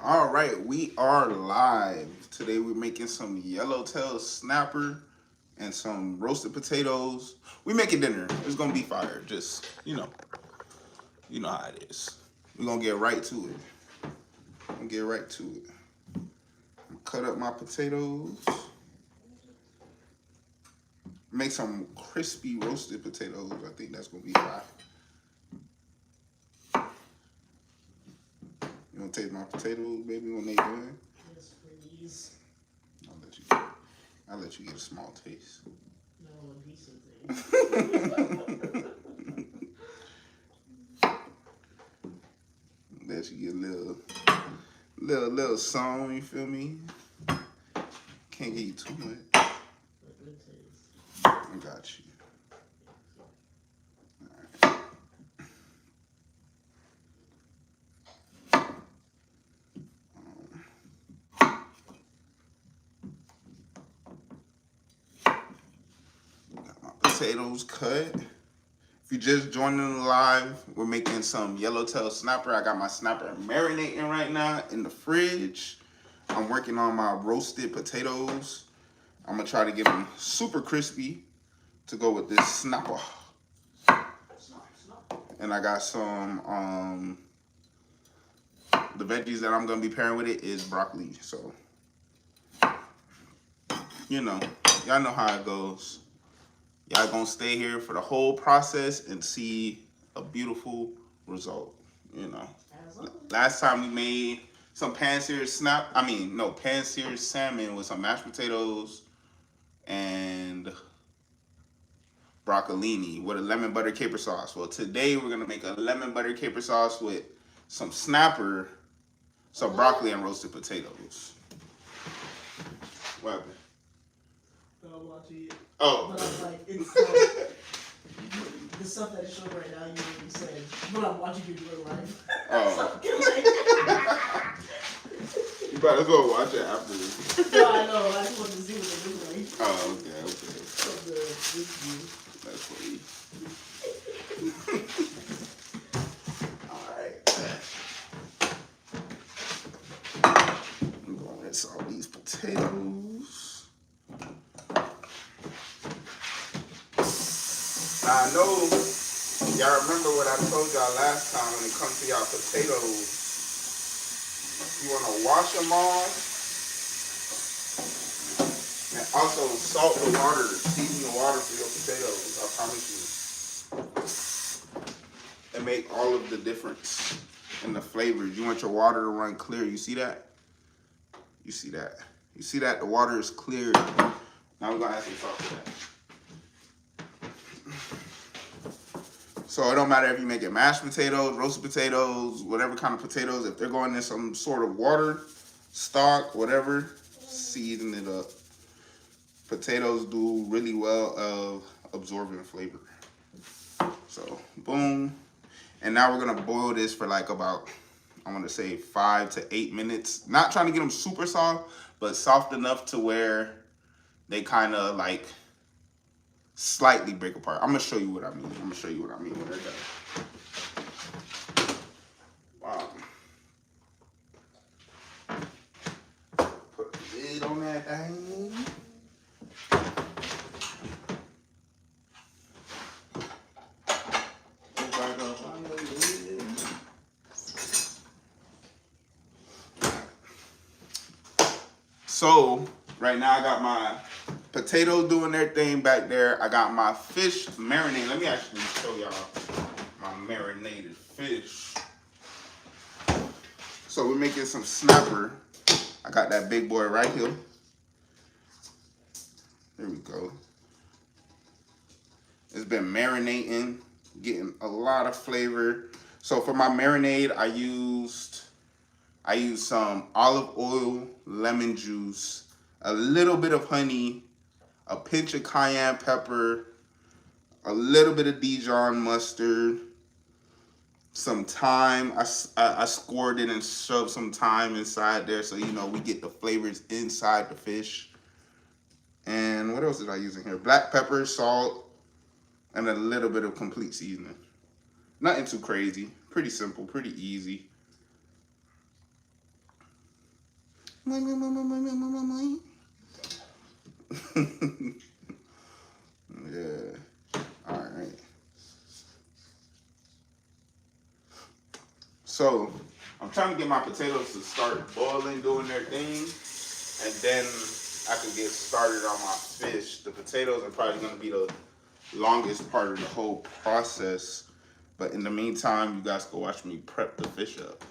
All right, we are live. Today we're making some yellowtail snapper and some roasted potatoes. We making dinner. It's gonna be fire. Just you know how it is. We're gonna get right to it. Cut up my potatoes. Make some crispy roasted potatoes. I think that's gonna be fire. You wanna taste my potatoes, baby, when they done? Yes, please. I'll let you get a small taste. No, a decent thing. Let you get a little song, you feel me? Can't get you too much. A good taste. I got you. Alright. Got my potatoes cut. If you just joining the live, we're making some yellowtail snapper. I got my snapper marinating right now in the fridge. I'm working on my roasted potatoes. I'm gonna try to get them super crispy to go with this snapper. And I got some, the veggies that I'm gonna be pairing with it is broccoli. So, y'all know how it goes. Y'all gonna stay here for the whole process and see a beautiful result, Last time we made some pan-seared pan-seared salmon with some mashed potatoes and broccolini with a lemon butter caper sauce. Well, today we're gonna make a lemon butter caper sauce with some snapper, some broccoli, and roasted potatoes. What happened? I'm watching it. Oh. But I'm like, it's like, the stuff that is showing right now, you already said, but I'm watching you do it live. Oh. So, You better go watch it after this. no, I know. I just wanted to see what they look like. Oh, okay. From this view. That's funny. Alright. I'm gonna rinse all these potatoes. Now I know y'all remember what I told y'all last time when it comes to y'all potatoes. You wanna wash them off. And also salt the water, season the water for your potatoes, I promise you. And make all of the difference in the flavors. You want your water to run clear, you see that? You see that? You see that? The water is clear. Now we're gonna add some salt to that. So it don't matter if you make it mashed potatoes, roasted potatoes, whatever kind of potatoes, if they're going in some sort of water, stock, whatever, season it up. Potatoes do really well of absorbing flavor. So, boom. And now we're gonna boil this for like about, I wanna say 5 to 8 minutes. Not trying to get them super soft, but soft enough to where they kind of like slightly break apart. I'm gonna show you what I mean. When they're done. Wow. Put the lid on that thing. So right now I got my potatoes doing their thing back there. I got my fish marinated. Let me actually show y'all my marinated fish. So we're making some snapper. I got that big boy right here. There we go. It's been marinating, getting a lot of flavor. So for my marinade, I used some olive oil, lemon juice, a little bit of honey, a pinch of cayenne pepper, a little bit of Dijon mustard, some thyme. I scored it and shoved some thyme inside there so we get the flavors inside the fish. And what else did I use in here? Black pepper, salt, and a little bit of complete seasoning. Nothing too crazy. Pretty simple, pretty easy. Yeah. All right. So I'm trying to get my potatoes to start boiling, doing their thing, and then I can get started on my fish. The potatoes are probably going to be the longest part of the whole process. But in the meantime, you guys go watch me prep the fish up.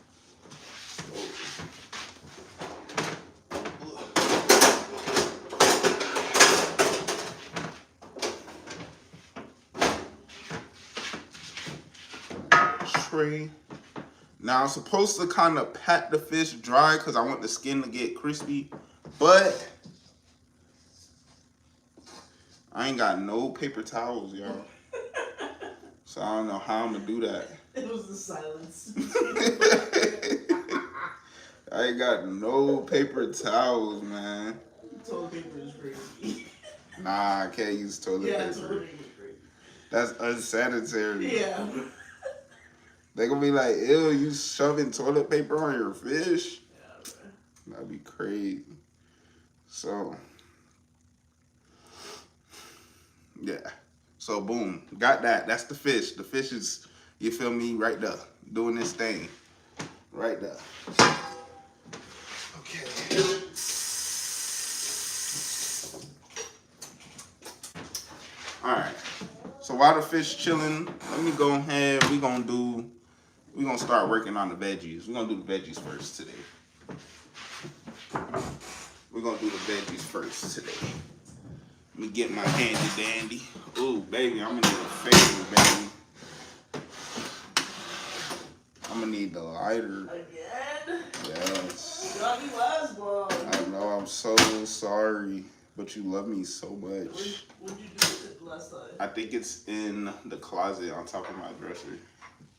Tray. Now I'm supposed to kind of pat the fish dry because I want the skin to get crispy, but I ain't got no paper towels, y'all. So I don't know how I'm gonna do that. It was the silence. I ain't got no paper towels, man. Toilet paper is crazy. Nah, I can't use toilet paper. Toilet paper is crazy. That's unsanitary. Yeah. They gonna be like, ew, you shoving toilet paper on your fish? Yeah, right. That'd be crazy. So, yeah. So, boom. Got that. That's the fish. The fish is, you feel me, right there. Doing this thing. Right there. Okay. Alright. So, while the fish chilling, let me go ahead. We're gonna start working on the veggies. We're gonna do the veggies first today. We're gonna do the veggies first today. Let me get my handy dandy. Ooh, baby, I'm gonna need a favor, baby. I'm gonna need the lighter. Again? Yes. You got me last one. I know, I'm so sorry, but you love me so much. What'd you do with it last time? I think it's in the closet on top of my dresser.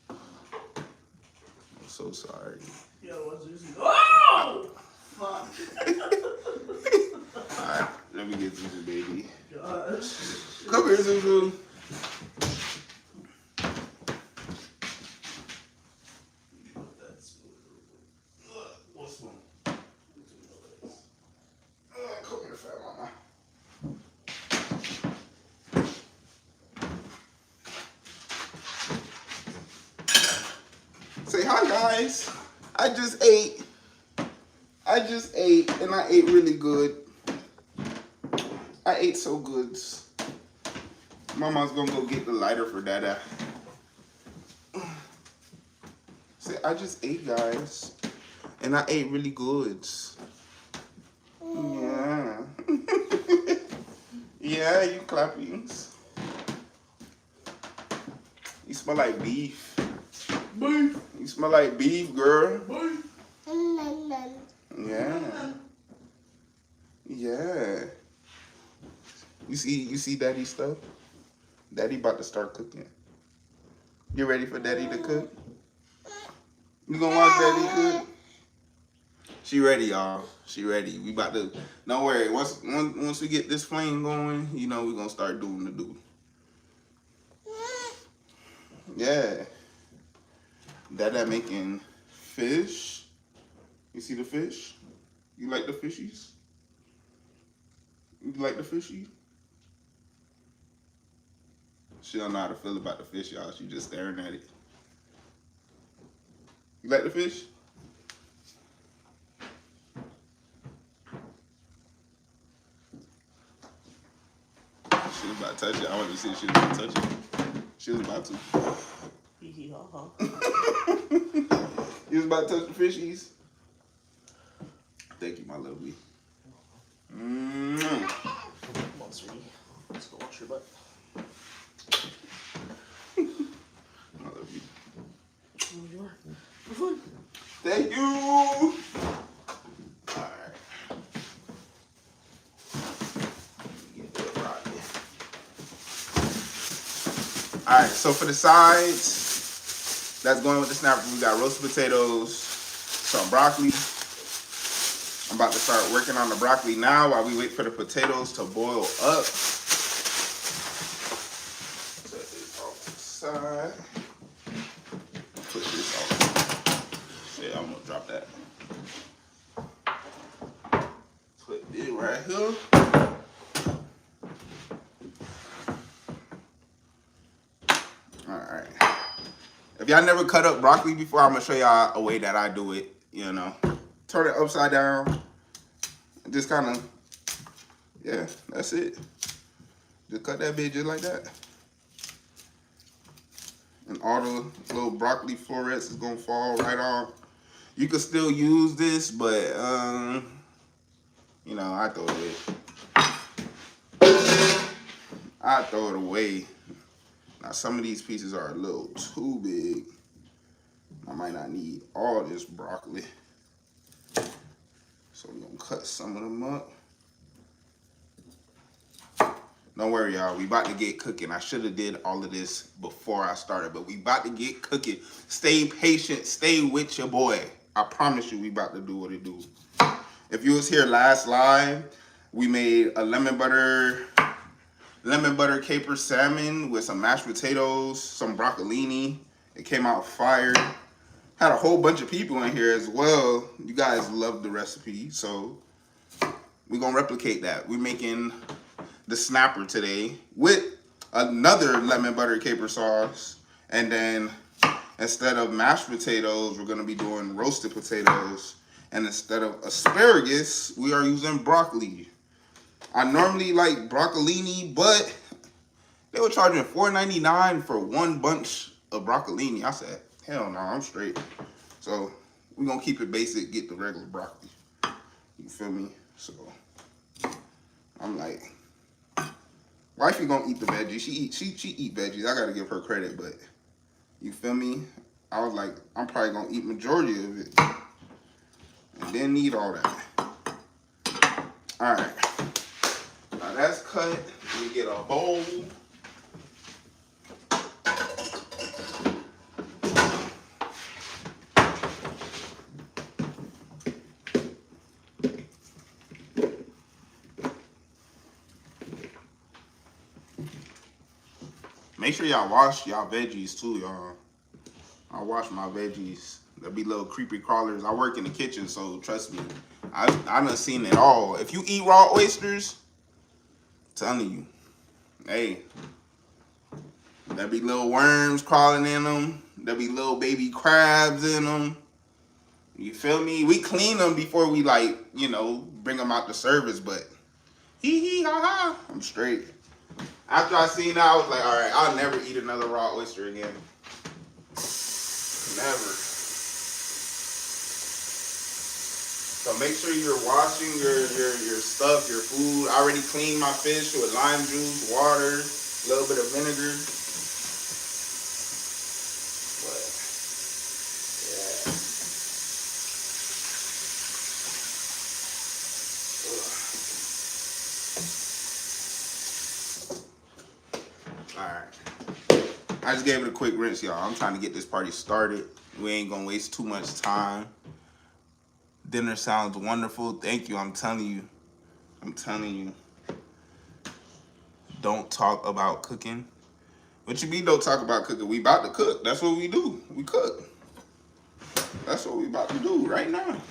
I'm so sorry. Yeah, what's this? Oh! Fuck. Alright, let me get Zuzu, baby. Gosh. Come here, Zuzu. What's one? Come here, fat mama. Say hi, guys. I just ate, and I ate really good. I ate so good. Mama's gonna go get the lighter for Dada. Say, I just ate, guys, and I ate really good. Yeah. Yeah, you clappings. You smell like beef. Beef. You smell like beef, girl. Beef. Yeah. Yeah. You see Daddy's stuff? Daddy about to start cooking. You ready for Daddy to cook? You gonna watch Daddy cook? She ready, y'all. She ready. We about to, don't worry. Once we get this flame going, you know we gonna start doing the do. Yeah. Dada making fish. You see the fish? You like the fishies? You like the fishy? She don't know how to feel about the fish, y'all. She just staring at it. You like the fish? She was about to touch it. I wanted to see if she was about to touch it. She was about to. You was about to touch the fishies? Thank you, my lovely. Come on, sweetie. Let's go wash your butt. I love you. Oh, you are. Have fun. Thank you. Alright. Alright, so for the sides, that's going with the snapper. We got roasted potatoes, some broccoli. I'm about to start working on the broccoli now while we wait for the potatoes to boil up. Set this off to the side. Put this off. Yeah, I'm gonna drop that. oil. Alright. If y'all never cut up broccoli before, I'm gonna show y'all a way that I do it, you know. Turn it upside down. Just kind of, yeah, that's it. Just cut that bitch just like that. And all the little broccoli florets is gonna fall right off. You could still use this, but you know, I throw it away. Now some of these pieces are a little too big. I might not need all this broccoli. So we're gonna cut some of them up. Don't worry, y'all. We about to get cooking. I should have did all of this before I started, but we about to get cooking. Stay patient. Stay with your boy. I promise you, we about to do what it do. If you was here last live, we made a lemon butter caper salmon with some mashed potatoes, some broccolini. It came out fire. Had a whole bunch of people in here as well. You guys loved the recipe, so we're gonna replicate that. We're making the snapper today with another lemon butter caper sauce, and then instead of mashed potatoes, we're gonna be doing roasted potatoes, and instead of asparagus, we are using broccoli. I normally like broccolini, but they were charging $4.99 for one bunch of broccolini. I said, hell no, I'm straight. So we're gonna keep it basic, get the regular broccoli. You feel me? So I'm like, wifey gonna eat the veggies. She eat veggies. I gotta give her credit, but you feel me? I was like, I'm probably gonna eat majority of it. And didn't need all that. Alright. Now that's cut. We get a bowl. Make sure y'all wash y'all veggies too, y'all. I wash my veggies. There'll be little creepy crawlers. I work in the kitchen, so trust me. I done seen it all. If you eat raw oysters, I'm telling you, hey, there'll be little worms crawling in them. There'll be little baby crabs in them. You feel me? We clean them before we, like, you know, bring them out to service, but hee ha ha, I'm straight. After I seen that, I was like, all right, I'll never eat another raw oyster again. Never. So make sure you're washing your stuff, your food. I already cleaned my fish with lime juice, water, a little bit of vinegar. But yeah. Alright. I just gave it a quick rinse, y'all. I'm trying to get this party started. We ain't gonna waste too much time. Dinner sounds wonderful. Thank you. I'm telling you. Don't talk about cooking. What you mean don't talk about cooking? We about to cook. That's what we do. We cook. That's what we about to do right now.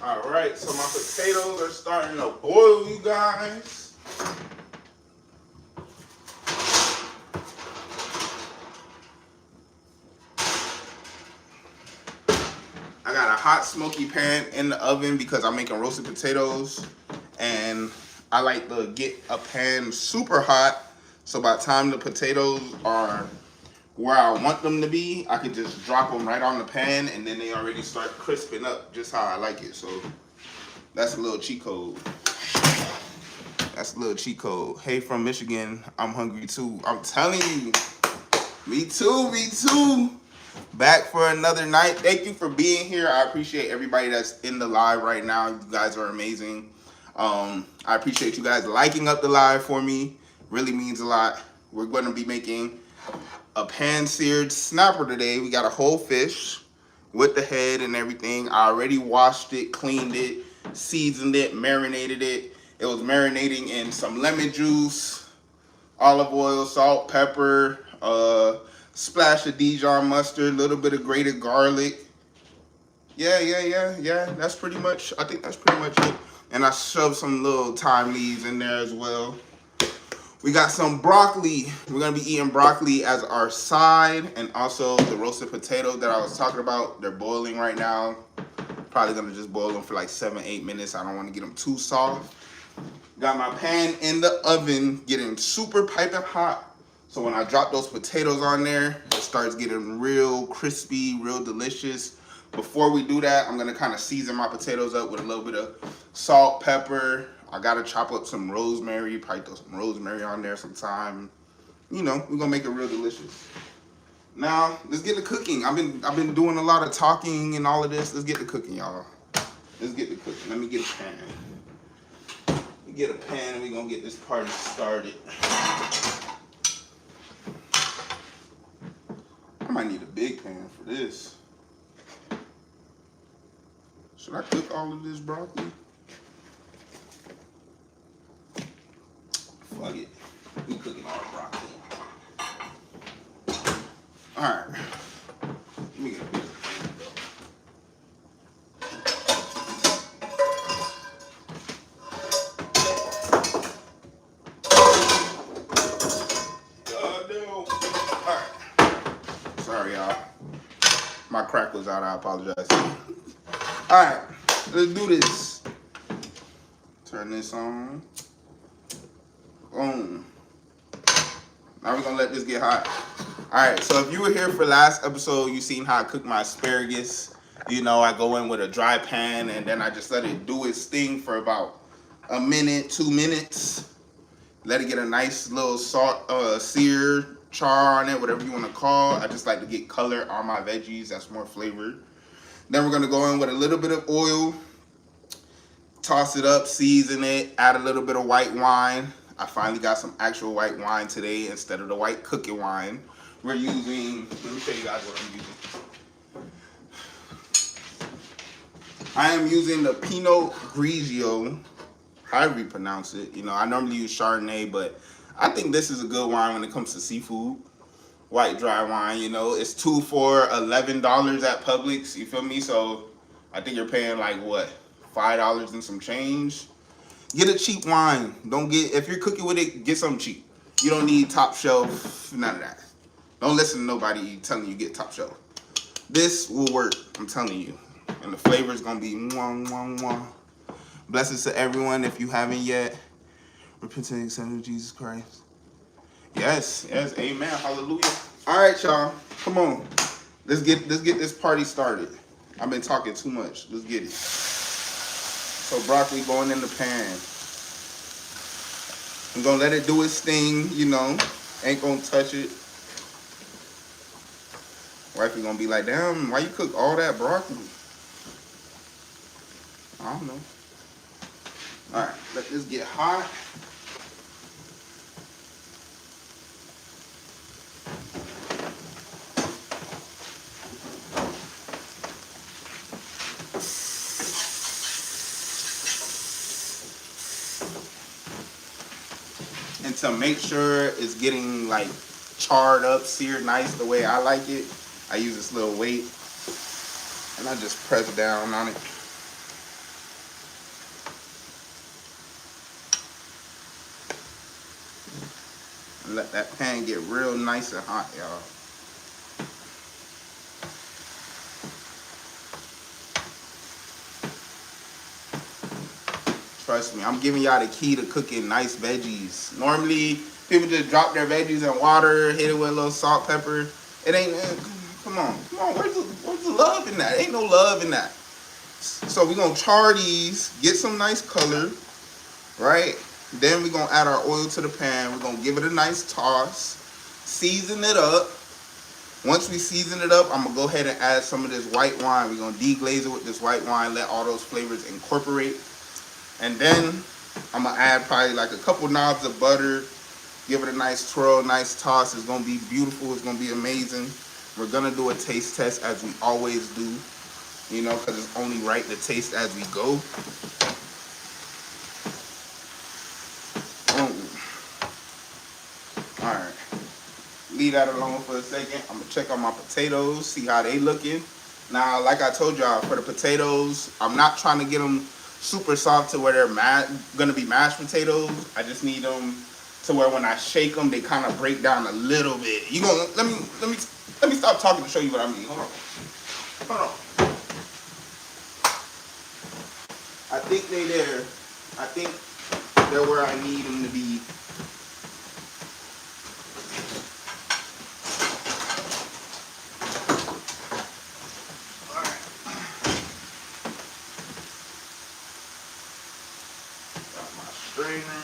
Alright, so my potatoes are starting to boil, you guys. I got a hot smoky pan in the oven because I'm making roasted potatoes, and I like to get a pan super hot so by the time the potatoes are where I want them to be, I can just drop them right on the pan and then they already start crisping up just how I like it. So that's a little cheat code. That's a little cheat code. Hey, from Michigan, I'm hungry too. I'm telling you. Me too. Back for another night. Thank you for being here. I appreciate everybody that's in the live right now. You guys are amazing. I appreciate you guys liking up the live for me. Really means a lot. We're going to be making a pan-seared snapper today. We got a whole fish with the head and everything. I already washed it, cleaned it. seasoned it, marinated it. It was marinating in some lemon juice, olive oil, salt, pepper, splash of Dijon mustard, a little bit of grated garlic. Yeah. That's pretty much, I think that's pretty much it. And I shoved some little thyme leaves in there as well. We got some broccoli. We're gonna be eating broccoli as our side, and also the roasted potatoes that I was talking about. They're boiling right now. Probably gonna just boil them for like 7-8 minutes. I don't want to get them too soft. Got my pan in the oven getting super piping hot. So when I drop those potatoes on there, it starts getting real crispy, real delicious. Before we do that, I'm gonna kind of season my potatoes up with a little bit of salt, pepper. I gotta chop up some rosemary, probably throw some rosemary on there sometime. You know, we're gonna make it real delicious. Now, let's get to cooking. I've been doing a lot of talking and all of this. Let's get to cooking, y'all. Let's get to cooking. Let me get a pan. Let me get a pan and we're gonna get this party started. I might need a big pan for this. Should I cook all of this broccoli? Fuck it. We cooking all the broccoli. Alright. Let me get a bigger pan though. God no. Alright. Sorry y'all. My crack was out, I apologize. Alright, let's do this. Turn this on. Boom. Now we're gonna let this get hot. Alright, so if you were here for last episode, you seen how I cook my asparagus. You know, I go in with a dry pan and then I just let it do its thing for about a minute, 2 minutes. Let it get a nice little salt, sear, char on it, whatever you want to call. I just like to get color on my veggies. That's more flavored. Then we're gonna go in with a little bit of oil, toss it up, season it, add a little bit of white wine. I finally got some actual white wine today instead of the white cooking wine. We're using, let me show you guys what I'm using. I am using the Pinot Grigio, however you pronounce it. You know, I normally use Chardonnay, but I think this is a good wine when it comes to seafood. White dry wine, you know, it's 2 for $11 at Publix, you feel me? So I think you're paying like what, $5 and some change. Get a cheap wine. Don't get, if you're cooking with it, get something cheap. You don't need top shelf, none of that. Don't listen to nobody telling you get top shelf. This will work, I'm telling you. And the flavor is gonna be mwah, mwah, mwah. Blessings to everyone. If you haven't yet, repent and accept Jesus Christ. Yes, amen, hallelujah. All right, y'all, come on. Let's get this party started. I've been talking too much. Let's get it. So broccoli going in the pan. I'm gonna let it do its thing, you know. Ain't gonna touch it. Wifey gonna be like, damn, why you cook all that broccoli? I don't know. All right, let this get hot. And to make sure it's getting like charred up, seared nice the way I like it, I use this little weight and I just press down on it. And let that pan get real nice and hot, y'all. Trust me, I'm giving y'all the key to cooking nice veggies. Normally, people just drop their veggies in water, hit it with a little salt, pepper. It ain't, come on, where's the love in that? Ain't no love in that. So we're gonna char these, get some nice color, right? Then we're gonna add our oil to the pan. We're gonna give it a nice toss, season it up. Once we season it up, I'm gonna go ahead and add some of this white wine. We're gonna deglaze it with this white wine, let all those flavors incorporate. And then I'm gonna add probably like a couple knobs of butter, give it a nice twirl, nice toss. It's gonna be beautiful, it's gonna be amazing. We're gonna do a taste test as we always do. you know, because it's only right to taste as we go. All right, leave that alone for a second. I'm gonna check on my potatoes, see how they looking. Now, like I told y'all, for the potatoes, I'm not trying to get them super soft to where they're gonna be mashed potatoes. I just need them to where when I shake them, they kind of break down a little bit. You gonna let me stop talking to show you what I mean. Hold on. I think they there. I think they're where I need them to be. Strainer.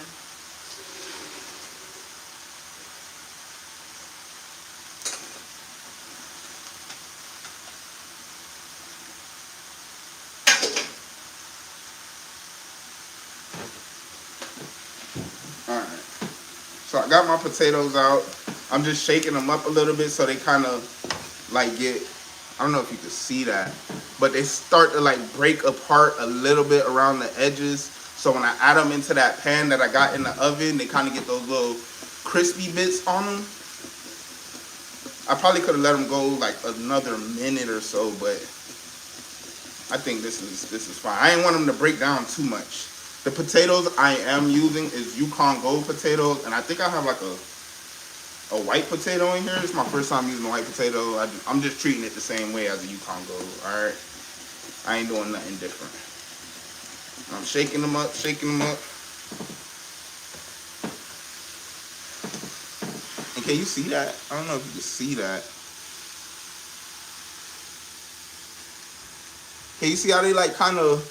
Alright. So I got my potatoes out. I'm just shaking them up a little bit so they kind of like get, I don't know if you can see that, but they start to like break apart a little bit around the edges. So when I add them into that pan that I got in the oven, they kind of get those little crispy bits on them. I probably could have let them go like another minute or so, but I think this is fine. I didn't want them to break down too much. The potatoes I am using is Yukon Gold potatoes, and I think I have like a white potato in here. It's my first time using a white potato. I'm just treating it the same way as a Yukon Gold, all right? I ain't doing nothing different. I'm shaking them up, shaking them up. And can you see that? I don't know if you can see that. Can you see how they like kind of,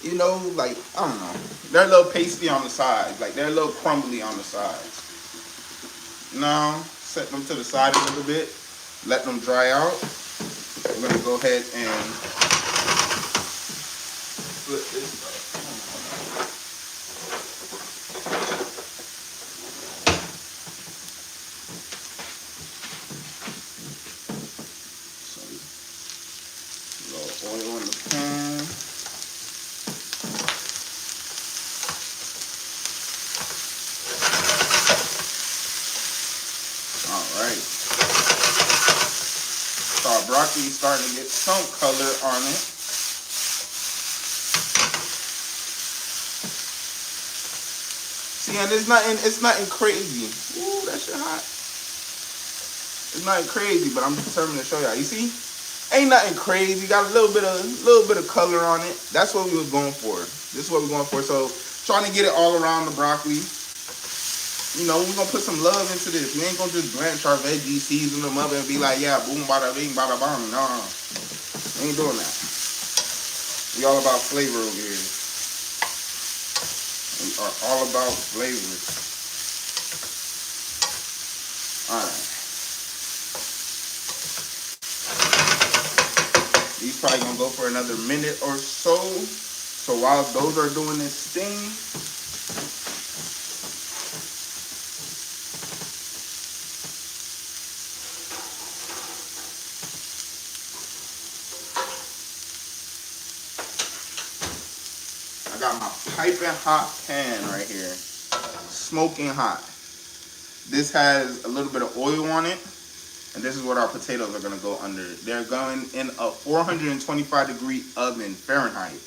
you know, like, I don't know. They're a little pasty on the sides. Like, they're a little crumbly on the sides. Now, set them to the side a little bit. Let them dry out. We're going to go ahead and flip this up. So, a little oil in the pan. Alright. So our broccoli is starting to get some color on it. See, and it's nothing crazy. Ooh, that shit hot. It's nothing crazy, but I'm determined to show y'all. You see? Ain't nothing crazy. Got a little bit of color on it. That's what we was going for. This is what we're going for. So trying to get it all around the broccoli. You know, we're gonna put some love into this. We ain't gonna just blanch our veggies, season them up, and be like, yeah, boom, bada bing, bada bang. No, we ain't doing that. We all about flavor over here. We are all about flavor. Alright. These probably gonna go for another minute or so. So while those are doing this thing, I got my piping hot pan right here, smoking hot. This has a little bit of oil on it, and this is what our potatoes are gonna go under. They're going in a 425-degree oven, Fahrenheit.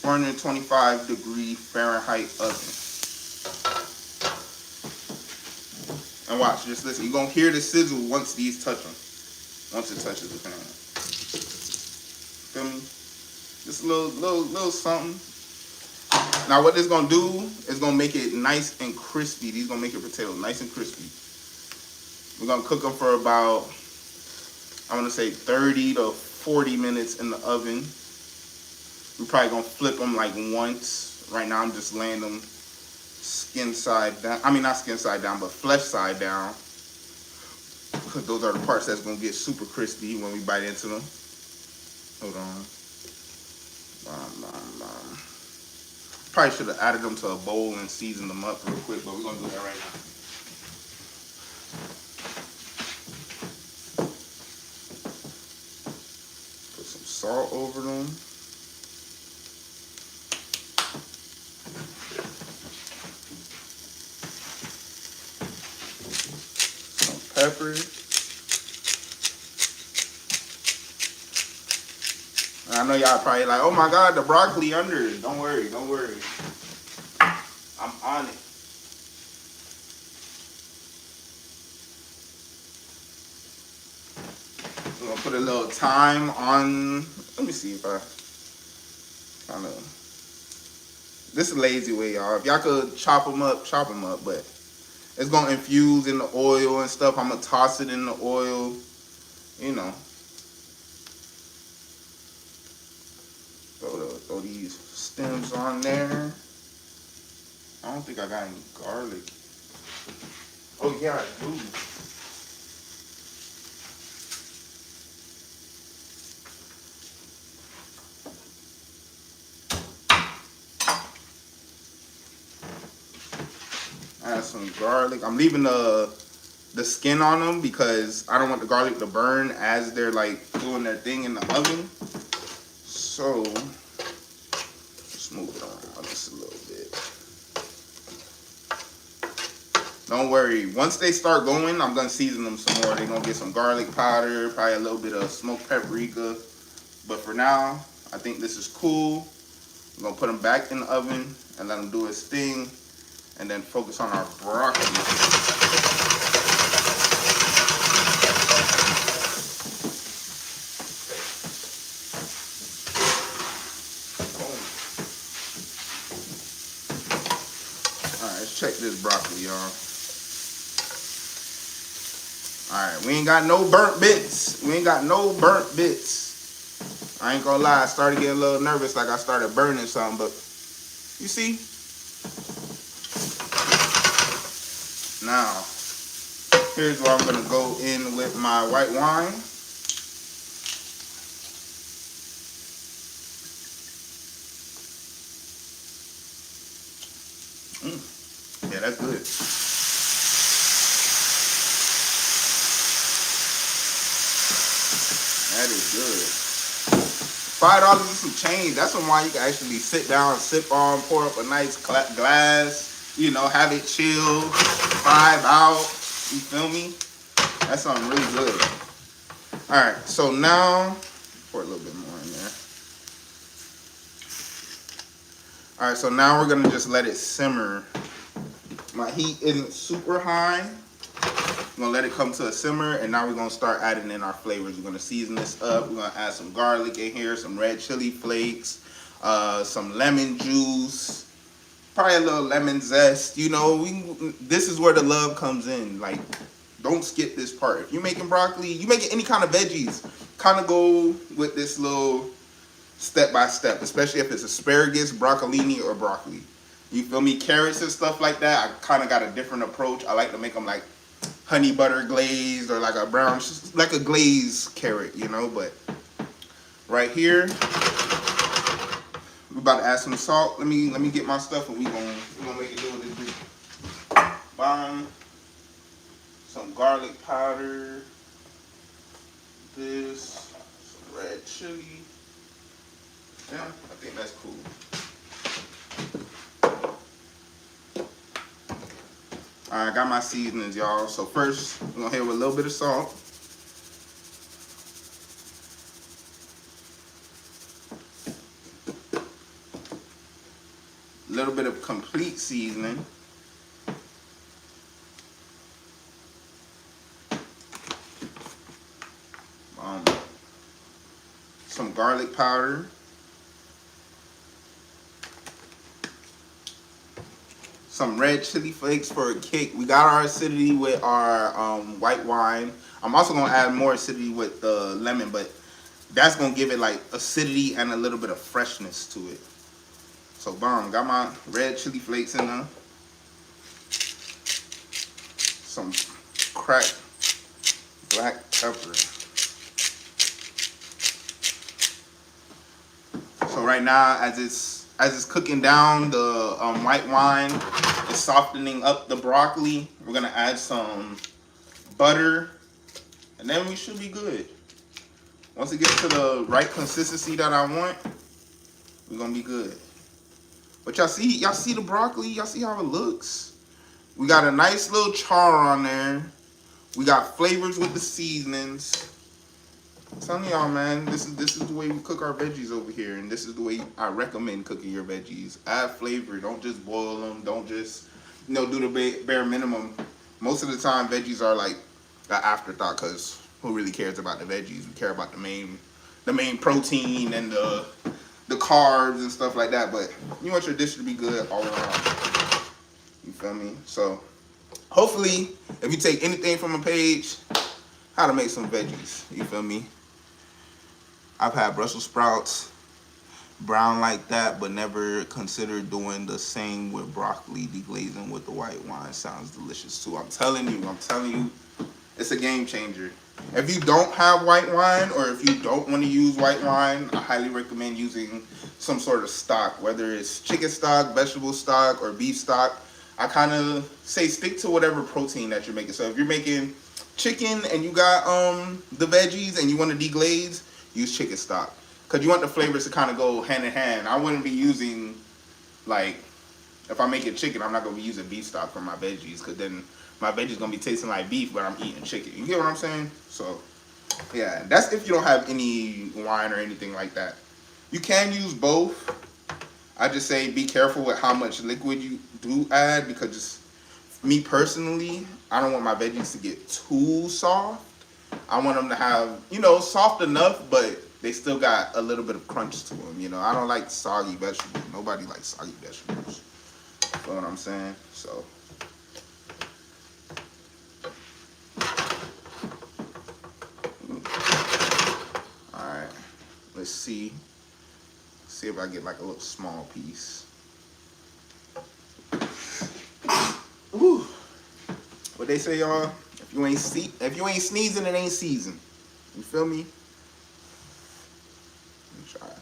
425-degree Fahrenheit oven. And watch, just listen. You're gonna hear the sizzle once these touch them. Once it touches the pan. Feel me? Just a little something. Now what this gonna do is gonna make it nice and crispy. These gonna make your potatoes nice and crispy. We're gonna cook them for about, I wanna say 30 to 40 minutes in the oven. We're probably gonna flip them like once. Right now I'm just laying them skin side down. I mean, not skin side down, but flesh side down. Because those are the parts that's gonna get super crispy when we bite into them. Hold on. Probably should have added them to a bowl and seasoned them up real quick, but we're gonna do that right now. Put some salt over them. Some pepper. And I know y'all probably like, oh my God, the broccoli under it. Don't worry, don't worry. I'm on it. We're gonna put a little thyme on. Let me see if I kind of. This is a lazy way, y'all. If y'all could chop them up, but it's gonna infuse in the oil and stuff. I'm gonna toss it in the oil, you know. Throw these stems on there. I don't think I got any garlic. Oh yeah, I do. Add some garlic. I'm leaving the skin on them because I don't want the garlic to burn as they're like doing their thing in the oven. So let's move it around just a little bit. Don't worry. Once they start going, I'm gonna season them some more. They're gonna get some garlic powder, probably a little bit of smoked paprika. But for now, I think this is cool. I'm gonna put them back in the oven and let them do its thing, and then focus on our broccoli. Alright, let's check this broccoli, y'all. Alright, we ain't got no burnt bits. We ain't got no burnt bits. I ain't gonna lie, I started getting a little nervous like I started burning something, but you see? Now, here's where I'm gonna go in with my white wine. Yeah, that's good. That is good. $5 is some change. That's why you can actually sit down, sip on, pour up a nice glass, you know, have it chill, vibe out. You feel me? That's something really good. All right, so now pour a little bit more in there. All right, so now we're gonna just let it simmer. My heat isn't super high. I'm gonna let it come to a simmer, and now we're gonna start adding in our flavors. We're gonna season this up. We're gonna add some garlic in here, some red chili flakes, some lemon juice, probably a little lemon zest. You know, this is where the love comes in. Like, don't skip this part. If you're making broccoli, you making any kind of veggies, kind of go with this little step by step, especially if it's asparagus, broccolini, or broccoli. You feel me? Carrots and stuff like that, I kind of got a different approach. I like to make them like honey butter glazed or like a brown, like a glazed carrot, you know. But right here, we're about to add some salt. Let me get my stuff, and we're gonna make it do what it do. Bomb. Some garlic powder. This, some red chili. Yeah, I think that's cool. Alright, I got my seasonings, y'all. So first, we're gonna hit with a little bit of salt. A little bit of complete seasoning. Some garlic powder. Some red chili flakes for a kick. We got our acidity with our white wine. I'm also gonna add more acidity with the lemon, but that's gonna give it like acidity and a little bit of freshness to it. So boom, got my red chili flakes in there. Some cracked black pepper. So right now, as it's cooking down, the white wine is softening up the broccoli. We're gonna add some butter, and then we should be good. Once it gets to the right consistency that I want, we're gonna be good. But y'all see the broccoli? Y'all see how it looks? We got a nice little char on there. We got flavors with the seasonings. I'm telling y'all, man, this is the way we cook our veggies over here, and this is the way I recommend cooking your veggies. Add flavor. Don't just boil them. Don't just, do the bare minimum. Most of the time, veggies are like an afterthought, because who really cares about the veggies? We care about the main protein and the carbs and stuff like that. But you want your dish to be good all around. You feel me? So hopefully, if you take anything from a page, how to make some veggies. You feel me? I've had Brussels sprouts brown like that, but never considered doing the same with broccoli. Deglazing with the white wine sounds delicious too. I'm telling you, it's a game changer. If you don't have white wine, or if you don't want to use white wine, I highly recommend using some sort of stock, whether it's chicken stock, vegetable stock, or beef stock. I kind of say stick to whatever protein that you're making. So if you're making chicken and you got the veggies and you want to deglaze, use chicken stock, because you want the flavors to kind of go hand in hand. I wouldn't be using, like, if I'm making chicken, I'm not going to be using beef stock for my veggies, because then my veggies going to be tasting like beef, but I'm eating chicken. You get what I'm saying? So, yeah, that's if you don't have any wine or anything like that. You can use both. I just say be careful with how much liquid you do add, because just me personally, I don't want my veggies to get too soft. I want them to have, soft enough, but they still got a little bit of crunch to them. I don't like soggy vegetables. Nobody likes soggy vegetables. You know what I'm saying? So. Alright. Let's see. See if I get like a little small piece. Woo. What they say, y'all? If you ain't sneezing, it ain't seasoned. You feel me? Let me try it.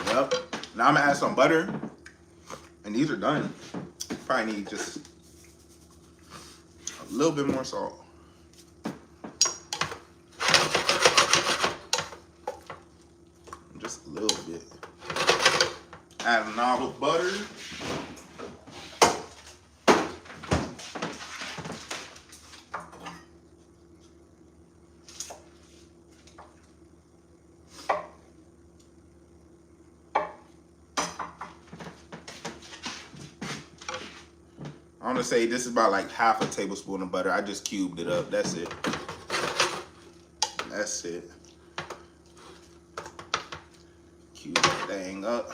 Yep. Now I'm gonna add some butter, and these are done. Probably need just a little bit more salt. Just a little bit. Add a knob of butter. I'm gonna say this is about like half a tablespoon of butter. I just cubed it up. That's it. That's it. Cube that thing up.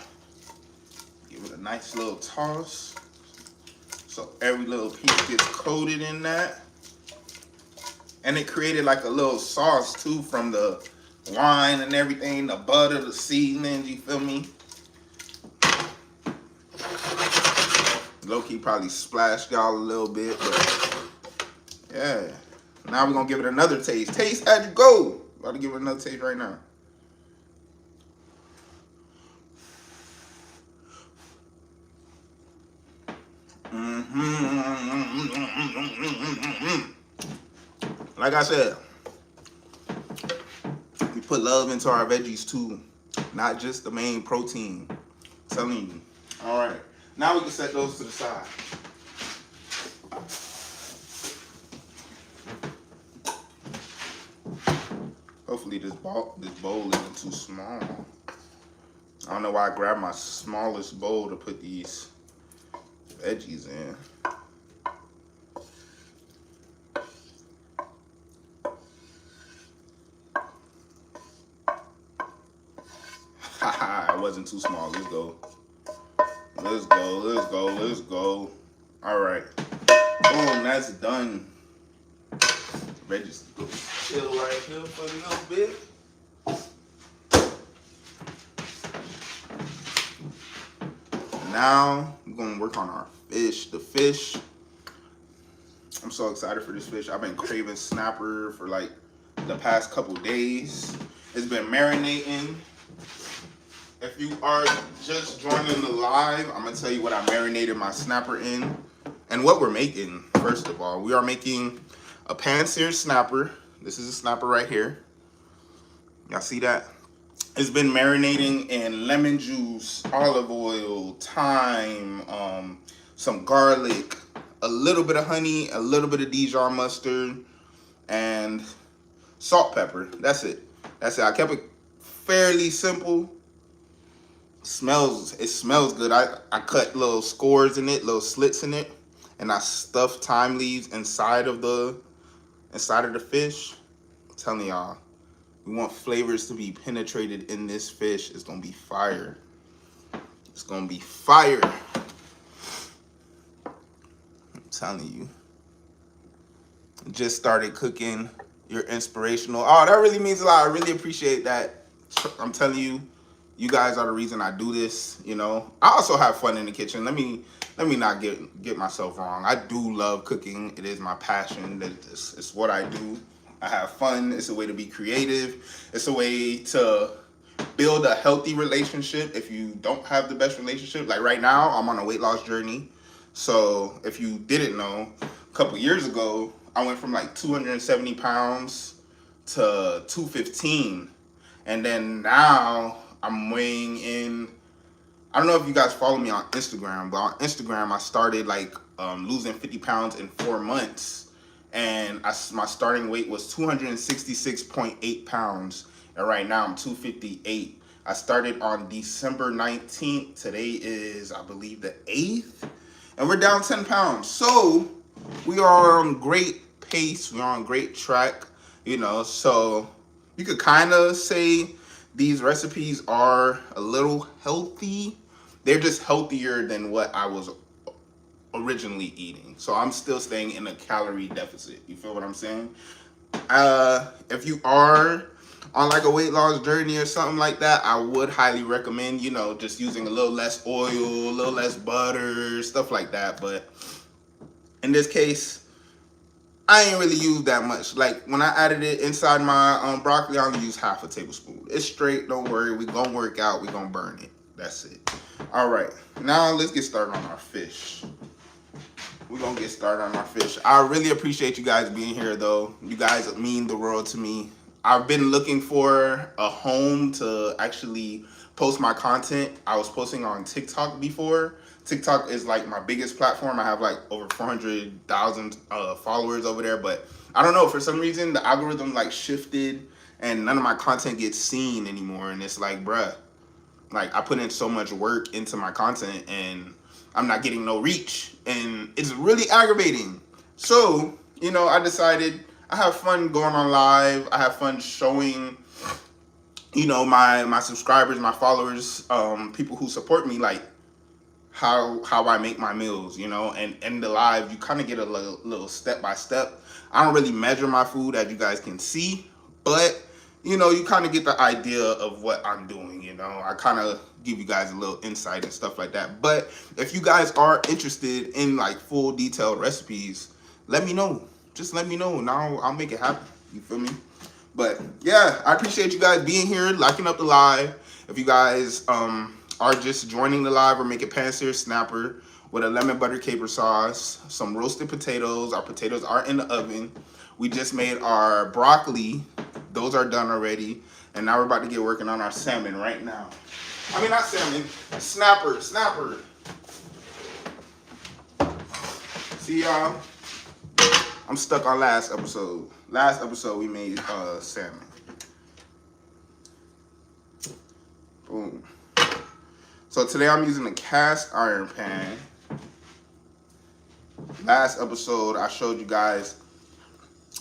Give it a nice little toss, so every little piece gets coated in that. And it created like a little sauce too from the wine and everything, the butter, the seasonings, you feel me? Low-key probably splashed y'all a little bit, but yeah. Now we're gonna give it another taste. Taste as you go. About to give it another taste right now. Like I said, we put love into our veggies too, not just the main protein. I'm telling you. All right, now we can set those to the side. Hopefully this bowl isn't too small. I don't know why I grabbed my smallest bowl to put these veggies in. Haha, it wasn't too small. Let's go. Let's go, let's go, let's go. All right. Boom, that's done. Veggies go chill right here for a little bit. Now we're gonna work on our fish. The fish, I'm so excited for this fish. I've been craving snapper for like the past couple days. It's been marinating. If you are just joining the live, I'm gonna tell you what I marinated my snapper in and what we're making. First of all, we are making a pan-seared snapper. This is a snapper right here. Y'all see that? It's been marinating in lemon juice, olive oil, thyme, some garlic, a little bit of honey, a little bit of Dijon mustard, and salt, pepper. That's it. That's it. I kept it fairly simple. It smells good. I cut little scores in it, little slits in it, and I stuffed thyme leaves inside of the fish. I'm telling y'all, we want flavors to be penetrated in this fish. It's gonna be fire. It's gonna be fire. I'm telling you. Just started cooking. You're inspirational. Oh, that really means a lot. I really appreciate that. I'm telling you, you guys are the reason I do this. You know, I also have fun in the kitchen. Let me not get myself wrong. I do love cooking. It is my passion. It's what I do. I have fun. It's a way to be creative. It's a way to build a healthy relationship. If you don't have the best relationship, like right now, I'm on a weight loss journey. So if you didn't know, a couple years ago, I went from like 270 pounds to 215. And then now I'm weighing in, I don't know if you guys follow me on Instagram, but on Instagram, I started like losing 50 pounds in 4 months. And my starting weight was 266.8 pounds. And right now I'm 258. I started on December 19th. Today is, I believe, the 8th. And we're down 10 pounds. So we are on great pace. We're on great track, you know. So you could kind of say these recipes are a little healthy. They're just healthier than what I was originally eating. So I'm still staying in a calorie deficit. You feel what I'm saying? If you are on like a weight loss journey or something like that, I would highly recommend, you know, just using a little less oil, a little less butter, stuff like that. But in this case, I ain't really used that much. Like when I added it inside my broccoli, I only used half a tablespoon. It's straight, don't worry. We gonna work out, we gonna burn it. That's it. All right, now let's get started on our fish. We're gonna get started on our fish. I really appreciate you guys being here though. You guys mean the world to me. I've been looking for a home to actually post my content. I was posting on TikTok before. TikTok is like my biggest platform. I have like over 400,000 followers over there, but I don't know, for some reason the algorithm like shifted and none of my content gets seen anymore. And it's like, bruh, like I put in so much work into my content and I'm not getting no reach, and it's really aggravating. So, you know, I decided I have fun going on live. I have fun showing, you know, my subscribers, my followers, people who support me, like how I make my meals, you know. And in the live, you kind of get a little step by step. I don't really measure my food, as you guys can see, but you know, you kind of get the idea of what I'm doing, you know. I kind of give you guys a little insight and stuff like that. But if you guys are interested in like full detailed recipes, let me know. Just let me know. Now I'll make it happen. You feel me? But yeah, I appreciate you guys being here, liking up the live. If you guys are just joining the live, we're making pan-seared snapper with a lemon butter caper sauce, some roasted potatoes. Our potatoes are in the oven. We just made our broccoli. Those are done already. And now we're about to get working on our salmon right now. I mean, not salmon, snapper. See y'all? I'm stuck on last episode. Last episode we made salmon. Boom. So today I'm using a cast iron pan. Last episode I showed you guys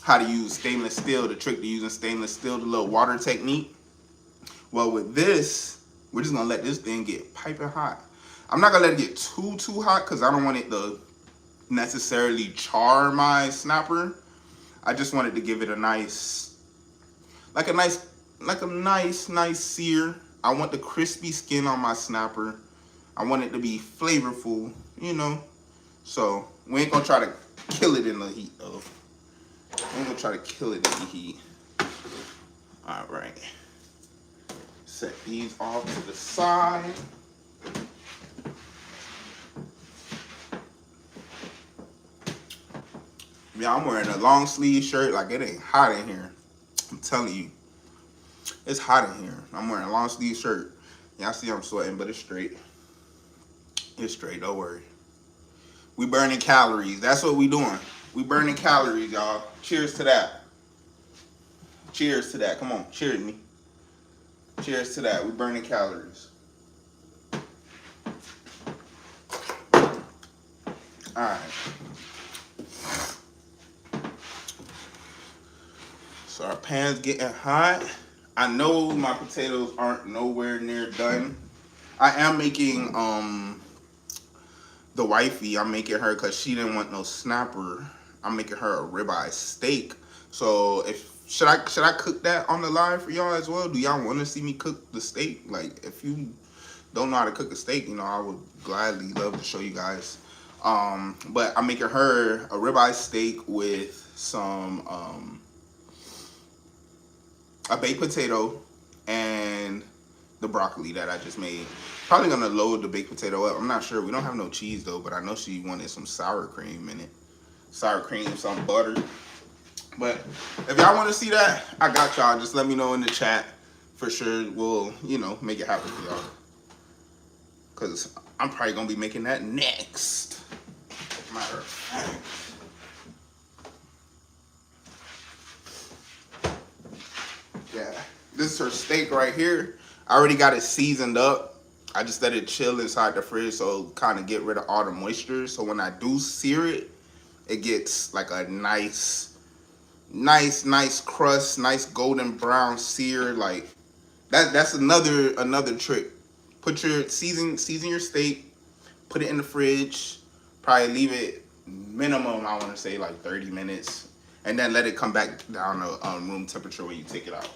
how to use stainless steel, the trick to using stainless steel, the little water technique. Well, with this, we're just gonna let this thing get piping hot. I'm not gonna let it get too hot because I don't want it to necessarily char my snapper. I just wanted to give it a nice sear. I want the crispy skin on my snapper. I want it to be flavorful, you know. So we ain't gonna try to kill it in the heat though. I'm gonna try to kill it in the heat. All right. Set these off to the side. Yeah, I'm wearing a long sleeve shirt. Like, it ain't hot in here. I'm telling you. It's hot in here. I'm wearing a long sleeve shirt. Y'all see I'm sweating, but it's straight. It's straight, don't worry. We burning calories. That's what we doing. We burning calories, y'all. Cheers to that. Cheers to that. Come on, cheers me. Cheers to that. We burning calories. Alright. So our pan's getting hot. I know my potatoes aren't nowhere near done. I am making the wifey, I'm making her, because she didn't want no snapper, I'm making her a ribeye steak. So should I cook that on the live for y'all as well? Do y'all want to see me cook the steak? Like, if you don't know how to cook a steak, you know, I would gladly love to show you guys. But I'm making her a ribeye steak with some a baked potato and the broccoli that I just made. Probably gonna load the baked potato up. I'm not sure. We don't have no cheese though, but I know she wanted some sour cream in it. Sour cream, some butter. But if y'all want to see that, I got y'all. Just let me know in the chat. For sure, we'll, you know, make it happen for y'all. Because I'm probably gonna be making that next. Matter of fact. Yeah, this is her steak right here. I already got it seasoned up. I just let it chill inside the fridge so kind of get rid of all the moisture. So when I do sear it, it gets like a nice crust, nice golden brown sear. Like that's another trick. Put your season your steak, put it in the fridge, probably leave it minimum, I want to say like 30 minutes, and then let it come back down to room temperature when you take it out.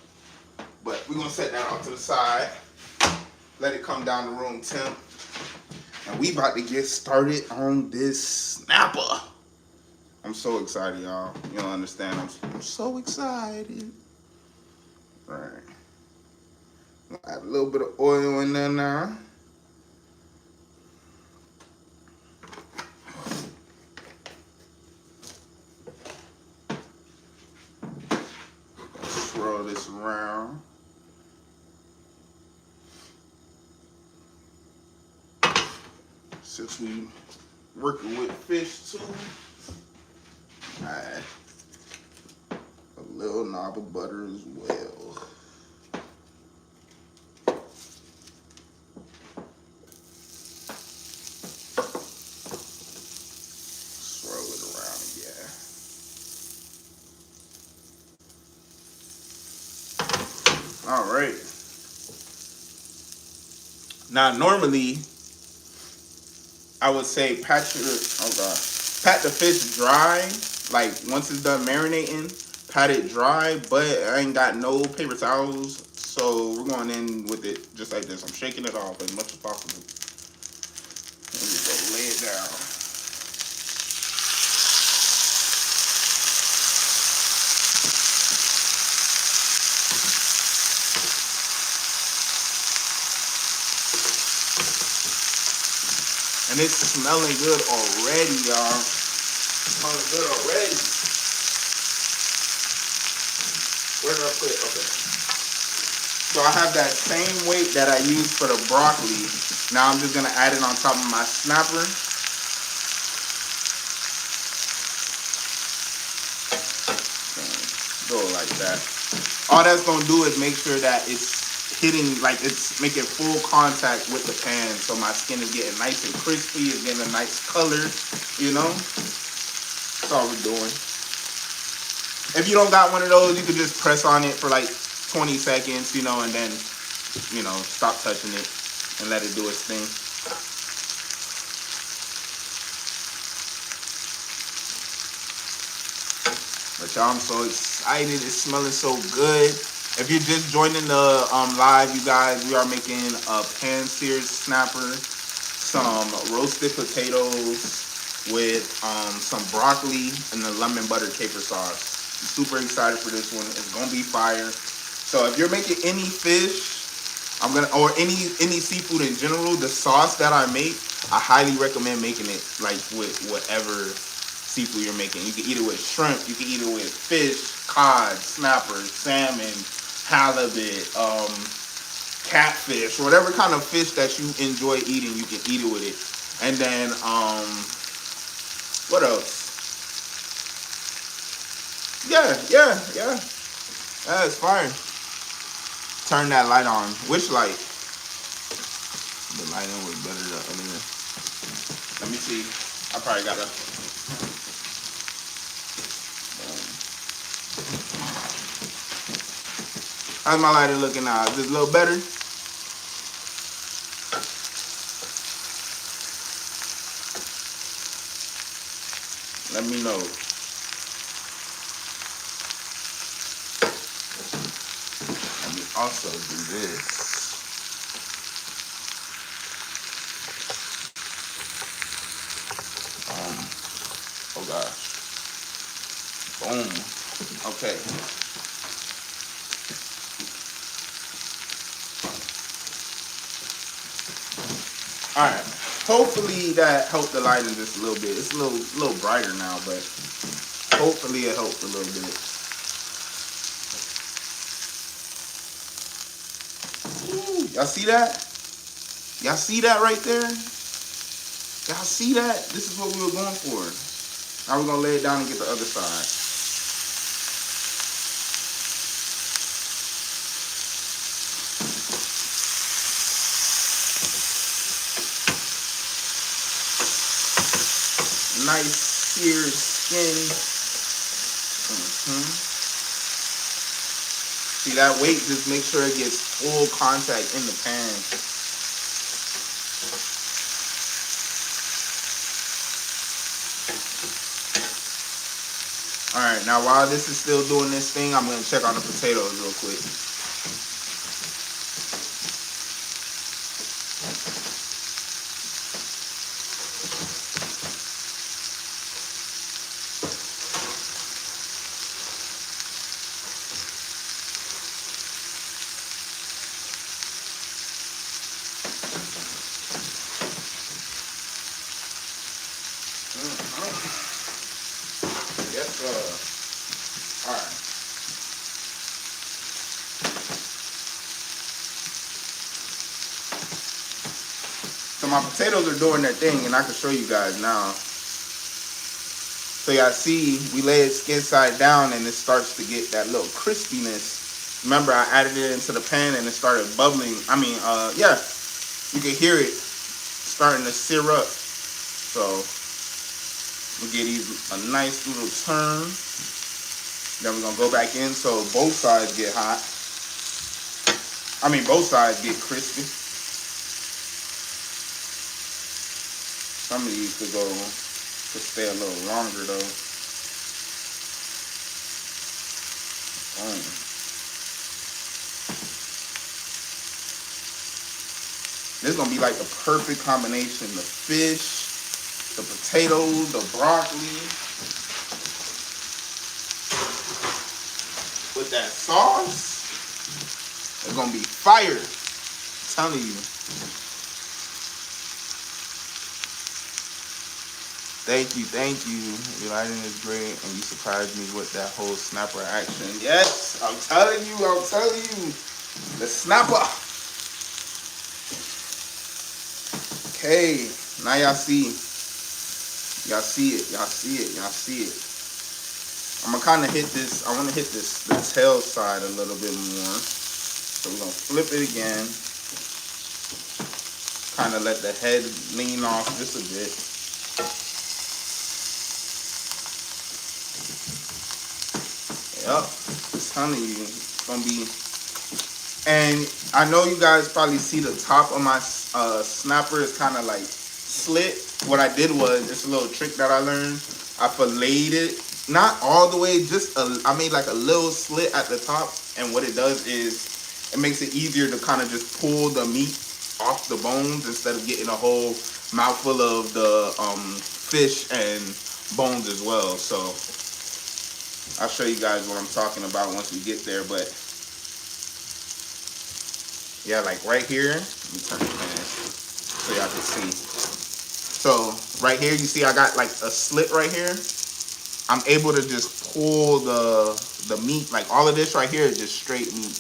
But we're gonna set that off to the side. Let it come down to room temp. And we about to get started on this snapper. I'm so excited, y'all. You don't understand. I'm so excited. All right. Add a little bit of oil in there now. Swirl this around. Since we working with fish too, add a little knob of butter as well. Swirl it around again. All right. Now normally, I would say pat the fish dry. Like once it's done marinating, pat it dry. But I ain't got no paper towels, so we're going in with it just like this. I'm shaking it off as much as possible. And we go lay it down. And it's smelling good already, y'all. Smelling good already. Where did I put it? Okay. So I have that same weight that I used for the broccoli. Now I'm just gonna add it on top of my snapper. Go like that. All that's gonna do is make sure that it's hitting, like it's making full contact with the pan, so my skin is getting nice and crispy, it's getting a nice color, you know? That's all we're doing. If you don't got one of those, you could just press on it for like 20 seconds, you know, and then, you know, stop touching it and let it do its thing. But y'all, I'm so excited. It's smelling so good. If you're just joining the live, you guys, we are making a pan-seared snapper, some roasted potatoes with some broccoli and the lemon butter caper sauce. I'm super excited for this one. It's gonna be fire. So if you're making any fish, or any seafood in general, the sauce that I make, I highly recommend making it like with whatever seafood you're making. You can eat it with shrimp, you can eat it with fish, cod, snapper, salmon, halibut, catfish, whatever kind of fish that you enjoy eating, you can eat it with it. And then what else? Yeah. That's fire. Turn that light on. Which light? The lighting was better the other way. Let me see. I probably gotta. How's my lighter looking now? Is this a little better? Let me know. Let me also do this. Oh gosh. Boom. Okay. Alright. Hopefully that helped the lighting just a little bit. It's a little brighter now, but hopefully it helped a little bit. Ooh, y'all see that? Y'all see that right there? Y'all see that? This is what we were going for. Now we're gonna lay it down and get the other side. Nice seared skin. See that weight? Just make sure it gets full contact in the pan. Alright, now while this is still doing this thing, I'm going to check on the potatoes real quick. Yes, alright. So my potatoes are doing their thing, and I can show you guys now. So y'all see, we lay it skin side down, and it starts to get that little crispiness. Remember, I added it into the pan, and it started bubbling. I mean, yeah, you can hear it starting to sear up. So we get these a nice little turn. Then we're gonna go back in so both sides get hot. I mean, both sides get crispy. Some of these could stay a little longer though. This is gonna be like the perfect combination: the fish, the potatoes, the broccoli, with that sauce. It's gonna be fire. I'm telling you. Thank you. Your lighting is great, and you surprised me with that whole snapper action. Yes, I'm telling you. The snapper. Okay, now y'all see. Y'all see it. I'm gonna kind of hit this. I want to hit the tail side a little bit more. So we're gonna flip it again. Kind of let the head lean off just a bit. Yep, it's telling you, it's gonna be. And I know you guys probably see the top of my snapper is kind of like slit. What I did was, it's a little trick that I learned. I filleted it, not all the way, just I made like a little slit at the top. And what it does is, it makes it easier to kind of just pull the meat off the bones instead of getting a whole mouthful of the fish and bones as well. So I'll show you guys what I'm talking about once we get there. But Yeah, like right here. Let me turn the fan so y'all can see. So right here, you see I got like a slit right here. I'm able to just pull the meat, like all of this right here is just straight meat.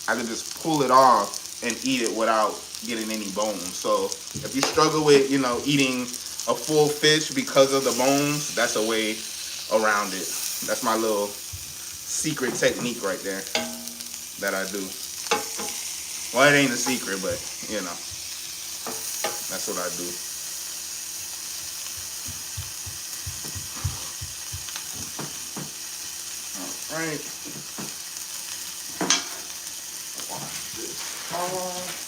I can just pull it off and eat it without getting any bones. So if you struggle with, eating a full fish because of the bones, that's a way around it. That's my little secret technique right there that I do. Well, it ain't a secret, but that's what I do. All right. Wash this off.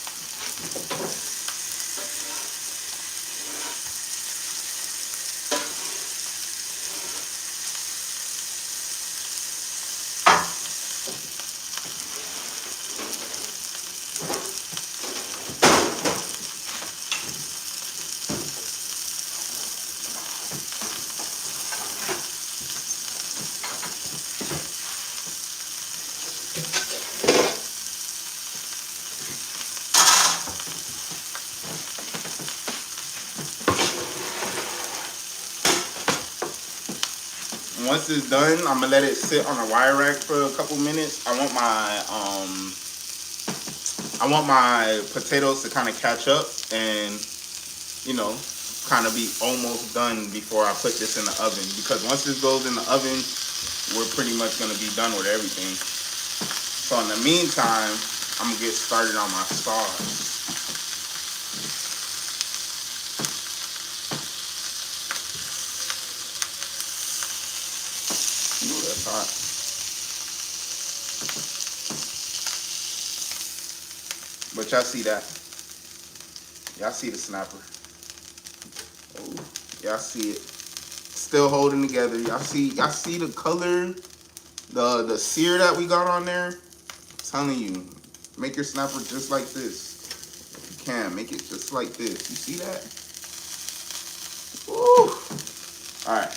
Once it's done, I'm gonna let it sit on a wire rack for a couple minutes. I want my potatoes to kind of catch up and kind of be almost done before I put this in the oven. Because once this goes in the oven, we're pretty much gonna be done with everything. So in the meantime, I'm gonna get started on my sauce. Ooh, that's hot. But y'all see that? Y'all see the snapper? Oh, y'all see it? Still holding together. Y'all see the color, the sear that we got on there? I'm telling you, make your snapper just like this. If you can, make it just like this. You see that? Woo! All right.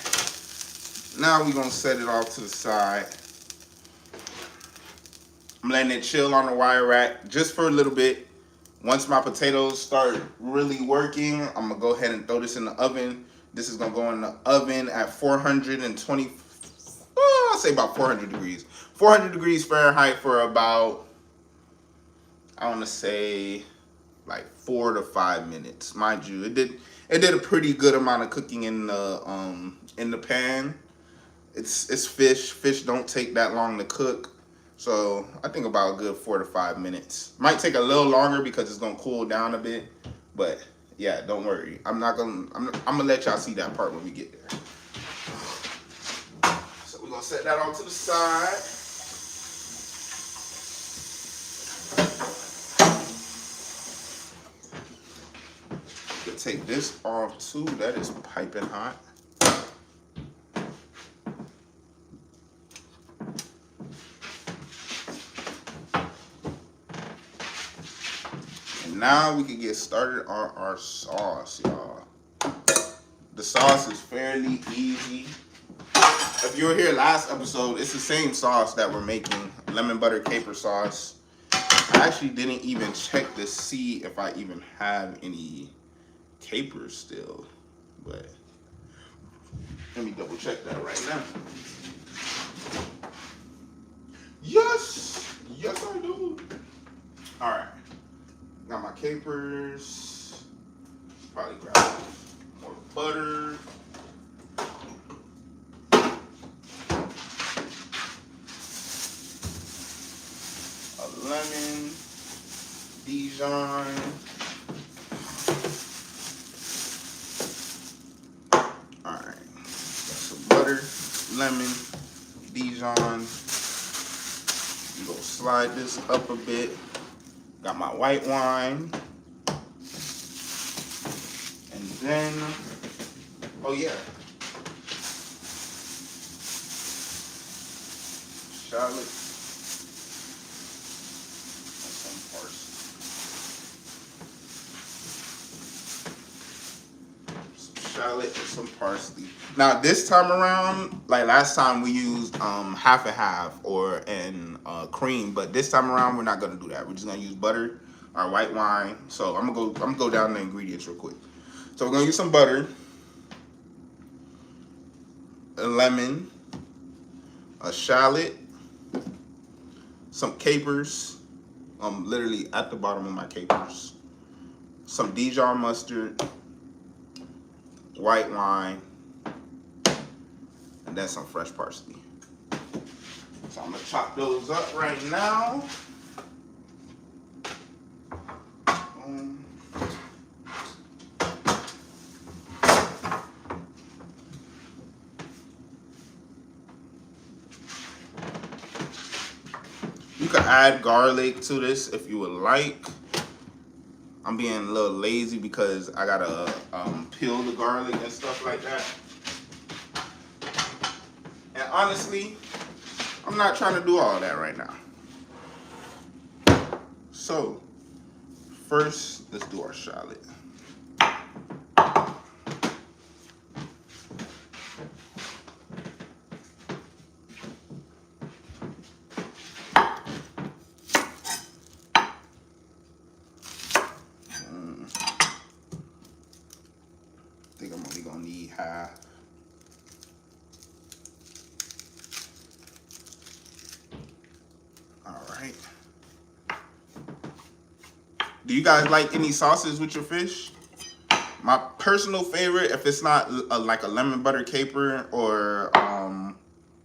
Now we're gonna set it off to the side. I'm letting it chill on the wire rack just for a little bit. Once my potatoes start really working, I'm gonna go ahead and throw this in the oven. This is gonna go in the oven at 420, I'll say about 400 degrees. 400 degrees Fahrenheit for about, I wanna say like 4 to 5 minutes. Mind you, it did a pretty good amount of cooking in the pan. It's fish. Fish don't take that long to cook. So I think about a good 4 to 5 minutes. Might take a little longer because it's gonna cool down a bit. But yeah, don't worry. I'm gonna let y'all see that part when we get there. So we're gonna set that on to the side. You can take this off too. That is piping hot. Now we can get started on our sauce, y'all. The sauce is fairly easy. If you were here last episode, it's the same sauce that we're making, lemon butter caper sauce. I actually didn't even check to see if I even have any capers still, but let me double check that right now. Yes, I do. All right. Got my capers. Probably grab more butter. A lemon. Dijon. Alright. Got some butter, lemon, Dijon. I'm gonna slide this up a bit. Got my white wine. And then, oh yeah. Shallot. And some parsley. Some shallot and some parsley. Now this time around, like last time we used half and half and cream, but this time around we're not gonna do that. We're just gonna use butter. our white wine. So I'm gonna go down the ingredients real quick. So we're gonna use some butter, a lemon, a shallot, some capers. I'm literally at the bottom of my capers. Some Dijon mustard, white wine, and then some fresh parsley. So I'm gonna chop those up right now. You can add garlic to this if you would like. I'm being a little lazy because I gotta peel the garlic and stuff like that. And honestly, I'm not trying to do all that right now. So, first, let's do our shallot. I think I'm only gonna need half. All right. Do you guys like any sauces with your fish? My personal favorite, if it's not like a lemon butter caper or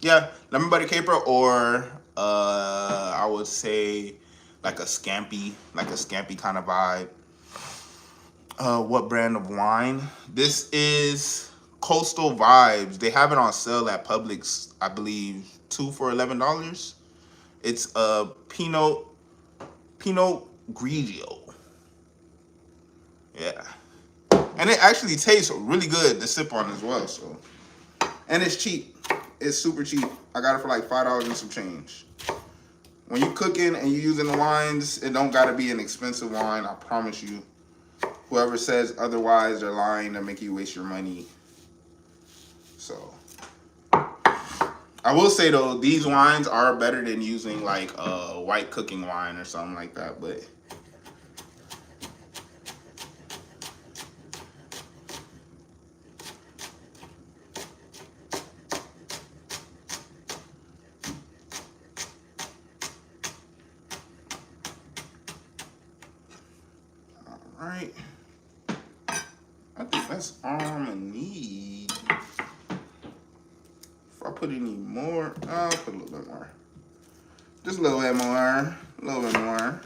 lemon butter caper, or I would say like a scampi kind of vibe. What brand of wine? This is Coastal Vibes. They have it on sale at Publix, I believe, 2 for $11. It's a Pinot Grigio. Yeah. And it actually tastes really good to sip on as well. So, and it's cheap. It's super cheap. I got it for like $5 and some change. When you cooking and you using the wines, it don't gotta be an expensive wine. I promise you. Whoever says otherwise, they're lying to make you waste your money. So, I will say though, these wines are better than using like a white cooking wine or something like that. But all right, I think that's all I'm gonna need. If I put any more, I'll put a little bit more. Just a little bit more, a little bit more.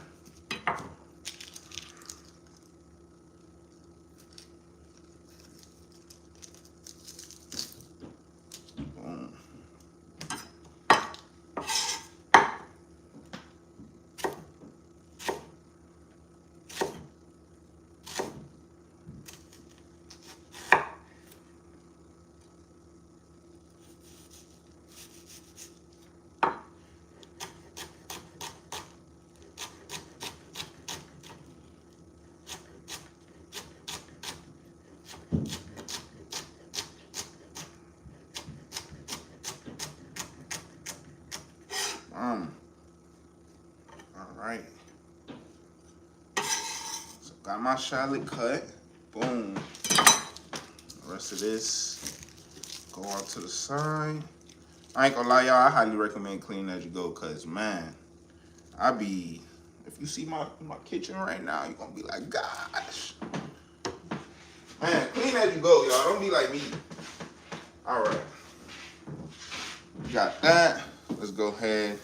Boom. All right. So got my shallot cut. Boom. The rest of this go out to the side. I ain't gonna lie, y'all. I highly recommend cleaning as you go, cause man, if you see my kitchen right now, you're gonna be like, gosh, man, clean as you go, y'all. Don't be like me. All right. Got that. Let's go ahead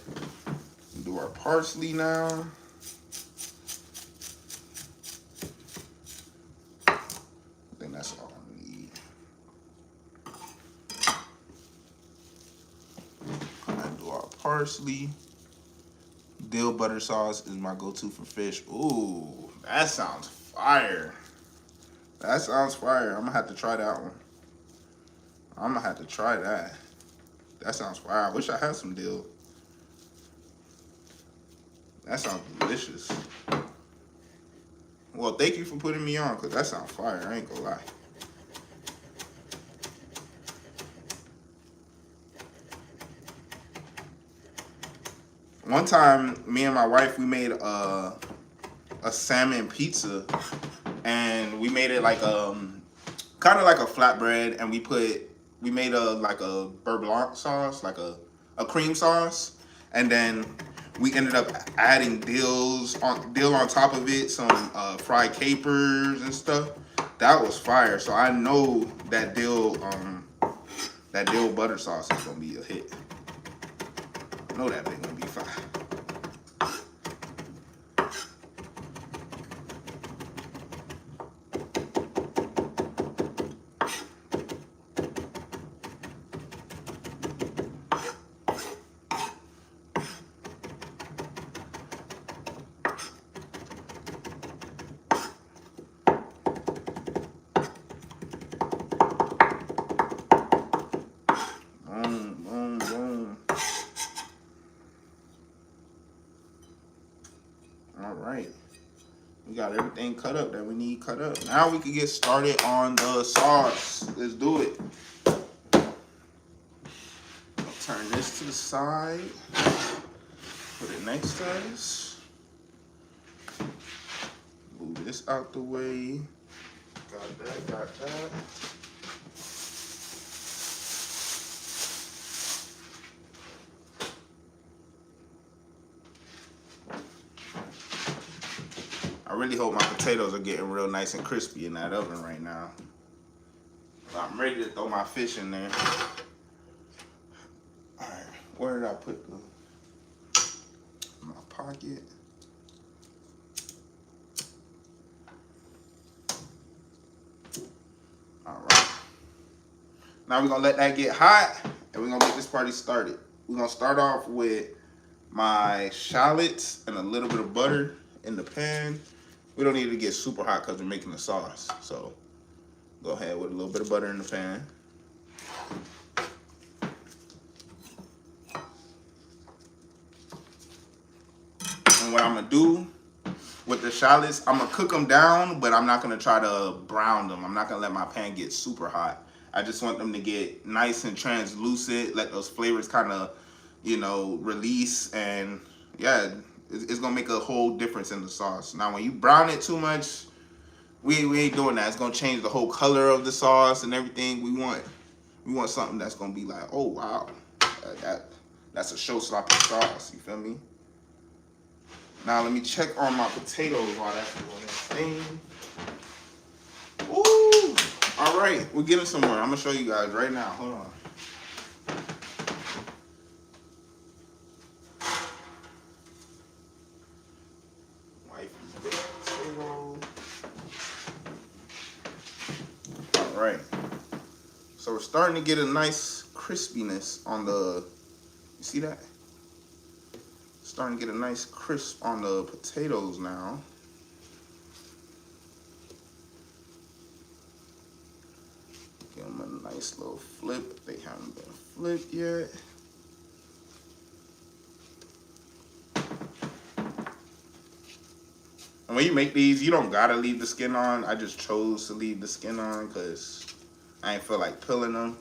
and do our parsley now. I think that's all I need. And do our parsley. Dill butter sauce is my go-to for fish. Ooh, that sounds fire. That sounds fire. I'm gonna have to try that one. I'm gonna have to try that. That sounds fire. I wish I had some dill. That sounds delicious. Well, thank you for putting me on, because that sounds fire. I ain't gonna lie. One time, me and my wife, we made a salmon pizza, and we made it like kind of like a flatbread, and we made a beurre blanc sauce, like a cream sauce, and then we ended up adding dill on top of it, some fried capers and stuff. That was fire. So I know that dill butter sauce is gonna be a hit. I know that thing gonna be fire. Alright. We got everything cut up that we need cut up. Now we can get started on the sauce. Let's do it. I'll turn this to the side. Put it next to us. Move this out the way. Got that, got that. I really hope my potatoes are getting real nice and crispy in that oven right now. I'm ready to throw my fish in there. Alright, where did I put my pocket? Alright. Now we're gonna let that get hot and we're gonna get this party started. We're gonna start off with my shallots and a little bit of butter in the pan. We don't need it to get super hot because we're making the sauce. So go ahead with a little bit of butter in the pan. And what I'm gonna do with the shallots, I'm gonna cook them down, but I'm not gonna try to brown them. I'm not gonna let my pan get super hot. I just want them to get nice and translucent, let those flavors kind of, release, and yeah, it's gonna make a whole difference in the sauce. Now, when you brown it too much, we ain't doing that. It's gonna change the whole color of the sauce and everything. We want something that's gonna be like, oh wow, that's a show-stopping sauce. You feel me? Now let me check on my potatoes while that's doing this thing. Ooh, all right, we're getting somewhere. I'm gonna show you guys right now. Hold on. Right, so we're starting to get a nice crispiness on the, you see that? Starting to get a nice crisp on the potatoes now. Give them a nice little flip. They haven't been flipped yet. And when you make these, you don't gotta leave the skin on. I just chose to leave the skin on because I ain't feel like peeling them.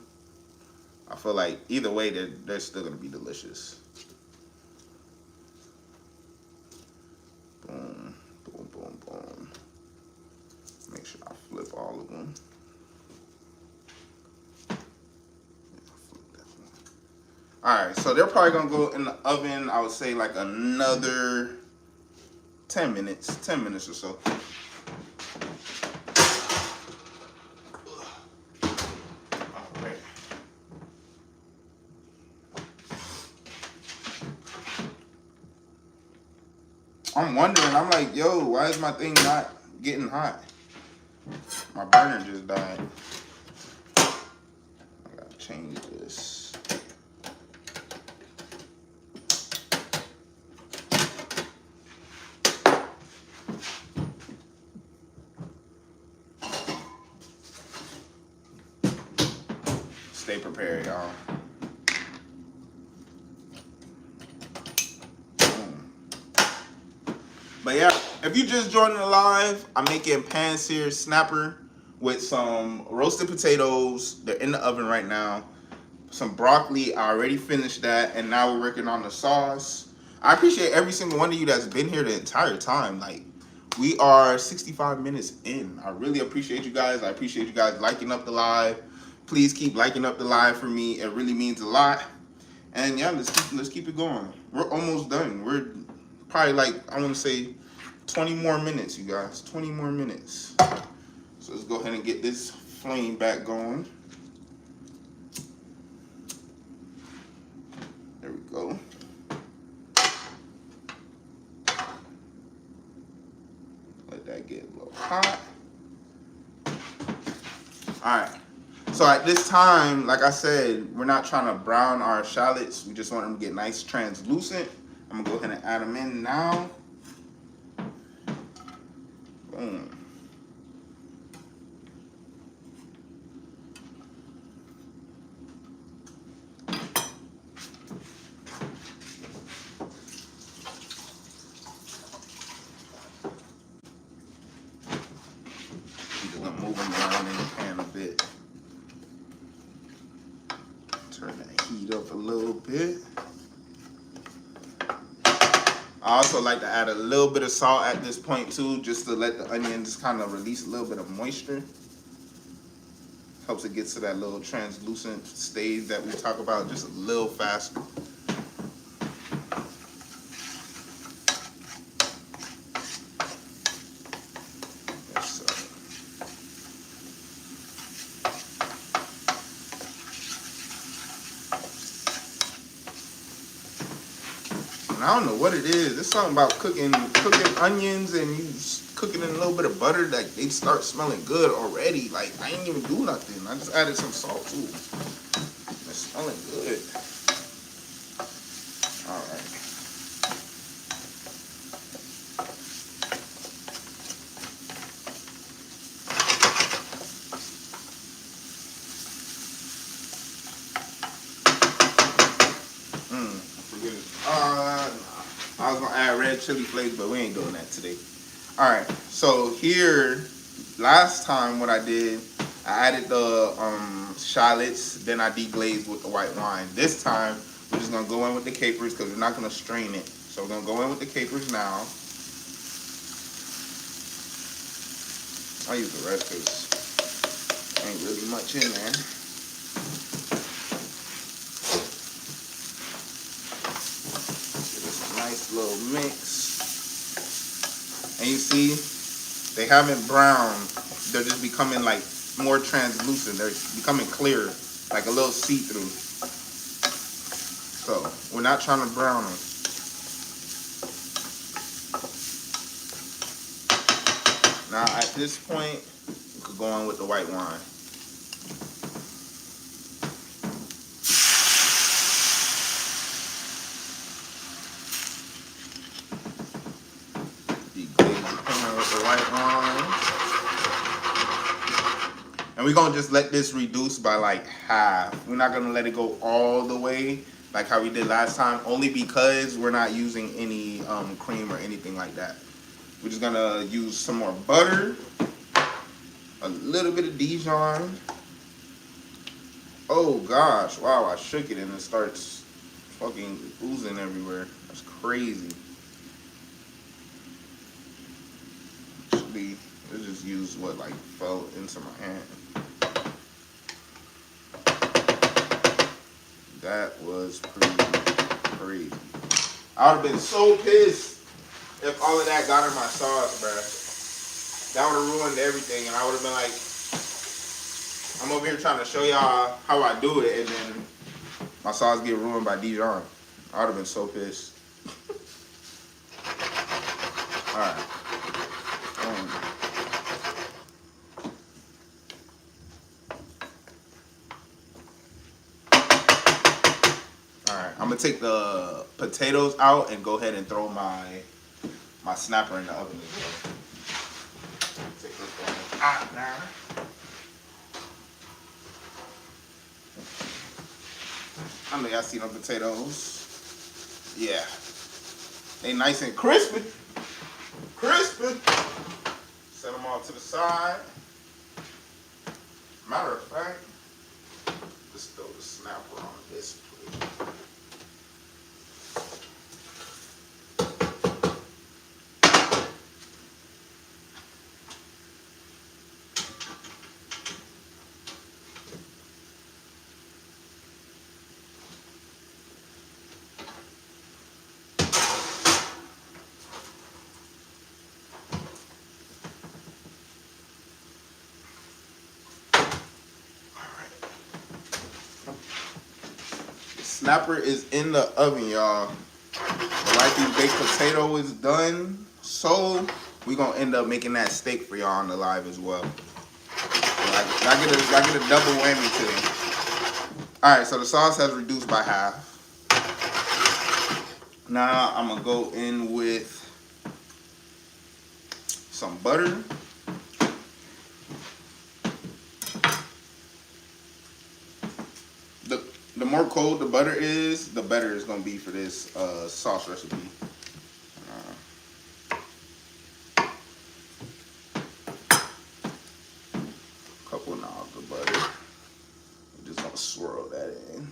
I feel like either way, they're still gonna be delicious. Boom, boom, boom, boom. Make sure I flip all of them. All right, so they're probably gonna go in the oven, I would say like another 10 minutes or so. All right. I'm wondering, I'm like, yo, why is my thing not getting hot? My burner just died. I gotta change this. Stay prepared, y'all. But yeah, if you just joined the live, I'm making pan-seared snapper with some roasted potatoes. They're in the oven right now. Some broccoli, I already finished that, and now we're working on the sauce. I appreciate every single one of you that's been here the entire time. Like, we are 65 minutes in. I really appreciate you guys. I appreciate you guys liking up the live. Please keep liking up the live for me. It really means a lot. And yeah, let's keep it going. We're almost done. We're probably like, I want to say 20 more minutes, you guys. 20 more minutes. So let's go ahead and get this flame back going. There we go. Let that get a little hot. All right. So at this time, like I said, we're not trying to brown our shallots. We just want them to get nice translucent. I'm gonna go ahead and add them in now. Boom. I'm just gonna move them around in the pan a bit. Turn that heat up a little bit. I also like to add a little bit of salt at this point too, just to let the onions kind of release a little bit of moisture. Helps it get to that little translucent stage that we talk about just a little faster. Yes, sir. And I don't know what it is. It's something about cooking onions and you cooking in a little bit of butter that they start smelling good already. Like I ain't even do nothing. I just added some salt too. It's smelling good. All right. Forget it. I was gonna add red chili flakes, but we ain't doing that today. All right, so here, last time what I did, I added the shallots, then I deglazed with the white wine. This time, we're just gonna go in with the capers because we're not gonna strain it. So we're gonna go in with the capers now. I'll use the rest because ain't really much in there. Give this a nice little mix. And you see, they haven't browned. They're just becoming like more translucent. They're becoming clear, like a little see-through. So we're not trying to brown them. Now at this point, we could go on with the white wine. And we're gonna just let this reduce by like half. We're not gonna let it go all the way like how we did last time, only because we're not using any cream or anything like that. We're just gonna use some more butter, a little bit of Dijon. Oh gosh, wow, I shook it and it starts fucking oozing everywhere. That's crazy. Actually, let's just use what like fell into my hand. That was pretty crazy. I would have been so pissed if all of that got in my sauce, bruh. That would have ruined everything, and I would have been like, I'm over here trying to show y'all how I do it, and then my sauce get ruined by Dijon. I would have been so pissed. Alright. Alright, I'm gonna take the potatoes out and go ahead and throw my snapper in the oven as well. Take this one out now. I know y'all see them potatoes. Yeah. They nice and crispy. Crispy. Set them all to the side. Matter of fact, let's throw the snapper on this plate. snapper is in the oven, y'all. The wifey baked potato is done. So we gonna end up making that steak for y'all on the live as well. So I get a double whammy today. Alright, so the sauce has reduced by half. Now I'm gonna go in with some butter. The more cold the butter is, the better it's gonna be for this sauce recipe. Couple knobs of butter. I'm just gonna swirl that in.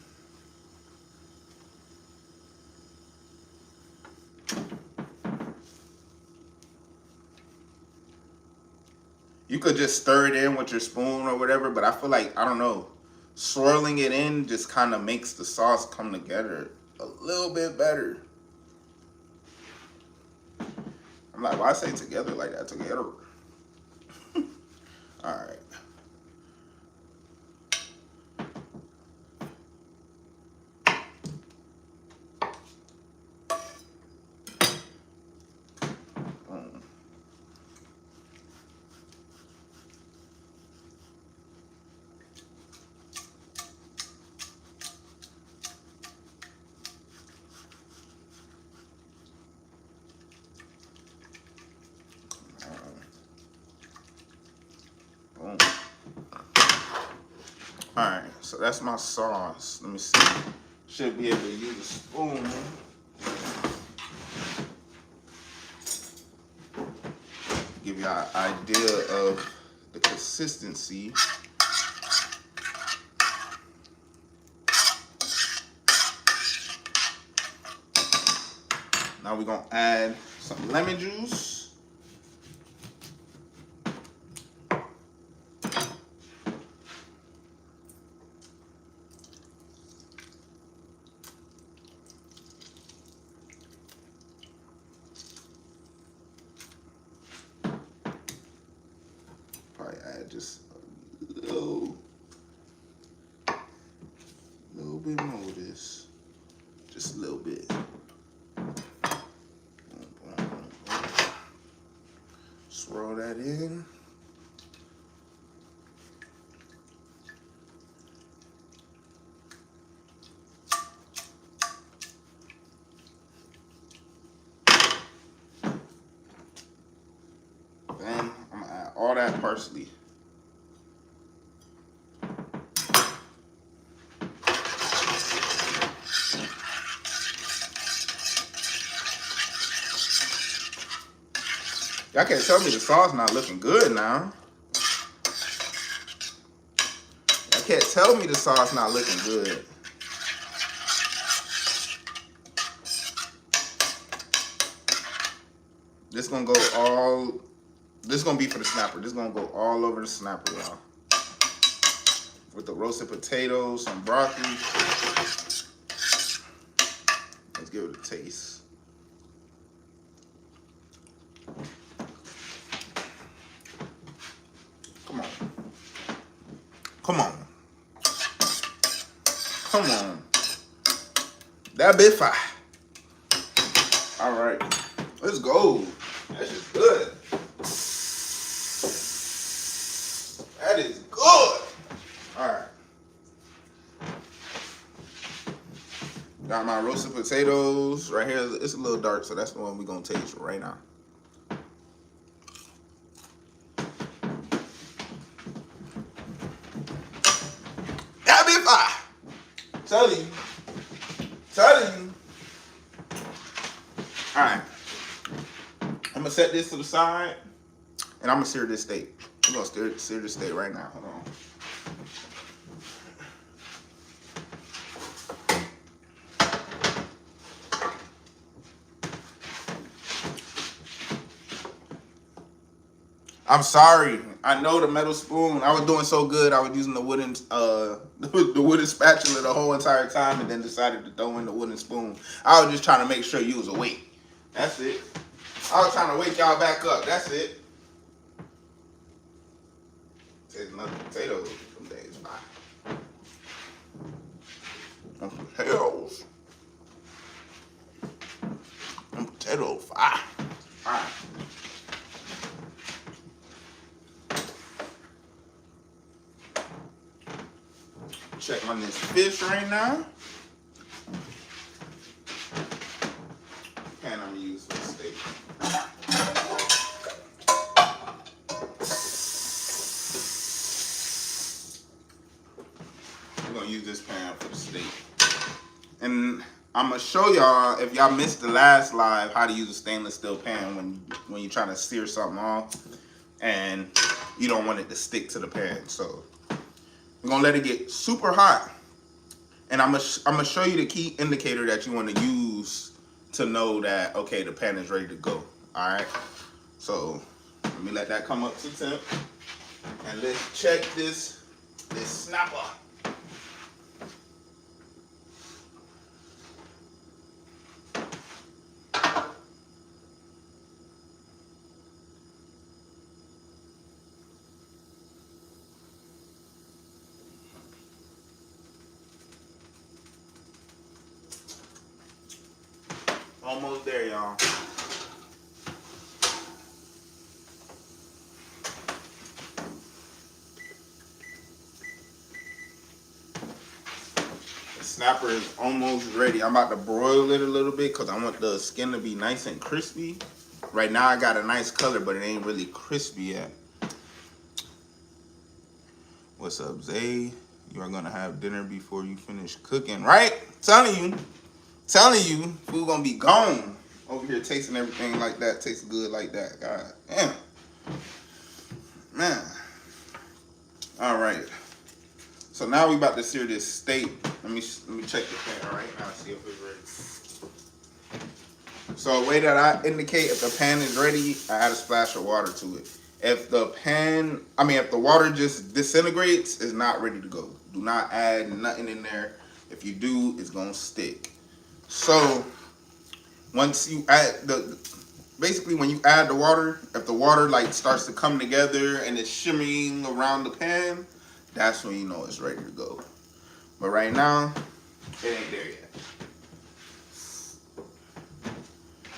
You could just stir it in with your spoon or whatever, but I feel like, I don't know, swirling it in just kind of makes the sauce come together a little bit better. I'm like, why say together like that? Together. All right. Boom. Alright, so that's my sauce. Let me see. Should be able to use a spoon. Give you an idea of the consistency. Now we're gonna add some lemon juice. Probably add just a little bit more of this. Just a little bit. Swirl that in. Then I'm gonna add all that parsley. Y'all can't tell me the sauce not looking good now. Y'all can't tell me the sauce not looking good. This gonna go all. This gonna be for the snapper. This gonna go all over the snapper, y'all. With the roasted potatoes, some broccoli. Let's give it a taste. Come on. Come on. Come on. That bit fire. All right. Let's go. That's just good. That is good. All right. Got my roasted potatoes right here. It's a little dark, so that's the one we're going to taste right now. That bit fire. Telling you. All right. I'm gonna set this to the side, and I'm gonna sear this steak. I'm gonna sear this steak right now. Hold on. I'm sorry. I know the metal spoon. I was doing so good. I was using the wooden spatula the whole entire time, and then decided to throw in the wooden spoon. I was just trying to make sure you was awake. That's it. I was trying to wake y'all back up. That's it. There's another potato. Some days fine. on potatoes. And potatoes. Ah. Ah. Check on this fish right now. Pan I'm gonna use for the steak. We're gonna use this pan for the steak. And I'm gonna show y'all, if y'all missed the last live, how to use a stainless steel pan when you're trying to sear something off and you don't want it to stick to the pan. So we're gonna let it get super hot, and I'm gonna show you the key indicator that you want to use to know that, okay, the pan is ready to go. All right, so let me let that come up to temp, and let's check this snapper. Almost there, y'all. The snapper is almost ready. I'm about to broil it a little bit because I want the skin to be nice and crispy. Right now I got a nice color, but it ain't really crispy yet. What's up, Zay? You are gonna have dinner before you finish cooking, right? Telling you, food gonna be gone. Over here tasting everything like that, tastes good like that. God damn, man. All right. So now we about to sear this steak. Let me check the pan right now, see if it's ready. So the way that I indicate if the pan is ready, I add a splash of water to it. If the water just disintegrates, it's not ready to go. Do not add nothing in there. If you do, it's gonna stick. So once you add basically when you add the water, if the water like starts to come together and it's shimmying around the pan, that's when you know it's ready to go. But right now, it ain't there yet.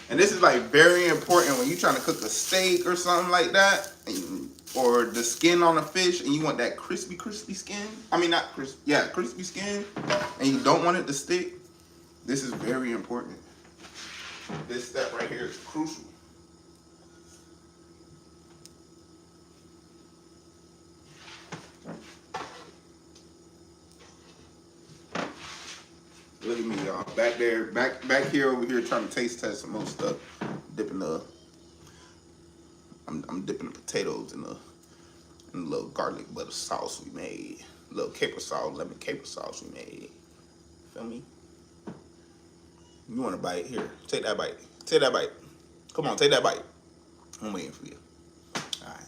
And this is like very important when you're trying to cook a steak or something like that, or the skin on a fish, and you want that crispy skin. I mean, not crispy, yeah, crispy skin, and you don't want it to stick. This is very important. This step right here is crucial. Look at me, y'all. Back there, back here, over here, trying to taste test some more stuff. I'm dipping the potatoes in the little garlic butter sauce we made. A little caper sauce, lemon caper sauce we made. Feel me? You want a bite? Here, take that bite. Take that bite. Come on, take that bite. I'm waiting for you. All right.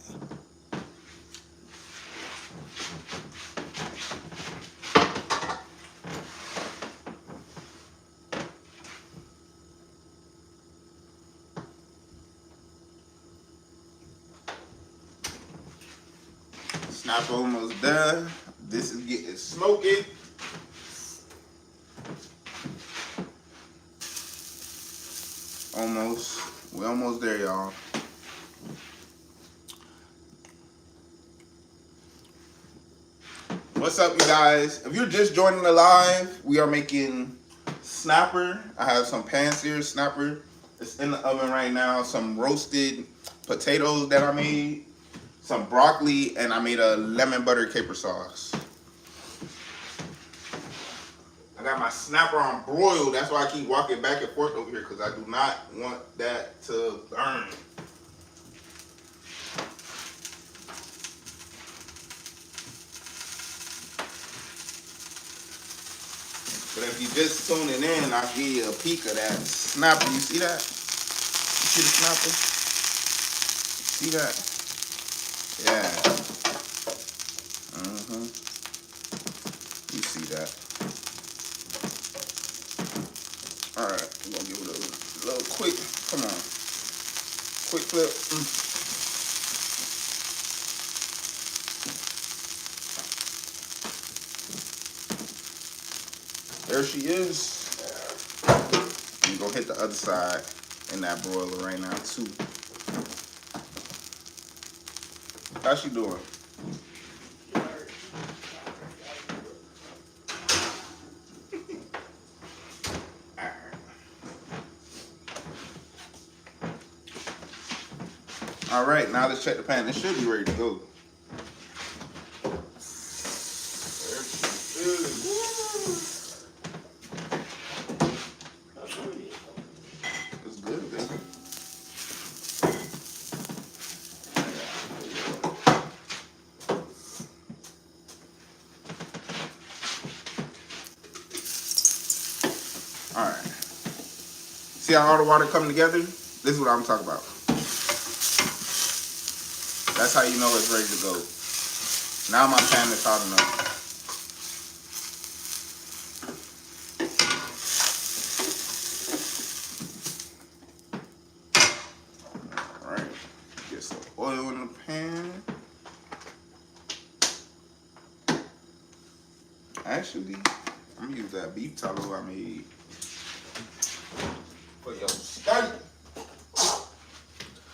Snap almost done. This is getting smoky. Almost. We're almost there, y'all. What's up, you guys? If you're just joining the live, we are making snapper. I have some pan-seared snapper. It's in the oven right now. Some roasted potatoes that I made. Some broccoli, and I made a lemon butter caper sauce. I got my snapper on broil. That's why I keep walking back and forth over here, because I do not want that to burn. But if you just tuning in, I'll give you a peek of that snapper. You see that? You see the snapper? See that? Yeah. You see that? All right, we're gonna give it a little quick. Come on, quick flip. There she is. I'm gonna hit the other side in that broiler right now too. How's she doing? All right, now let's check the pan. It should be ready to go. It's good, baby. All right. See how all the water come together? This is what I'm talking about. That's how you know it's ready to go. Now my pan is hot enough. All right. Get some oil in the pan. Actually, I'm gonna use that beef tallow I made for your steak.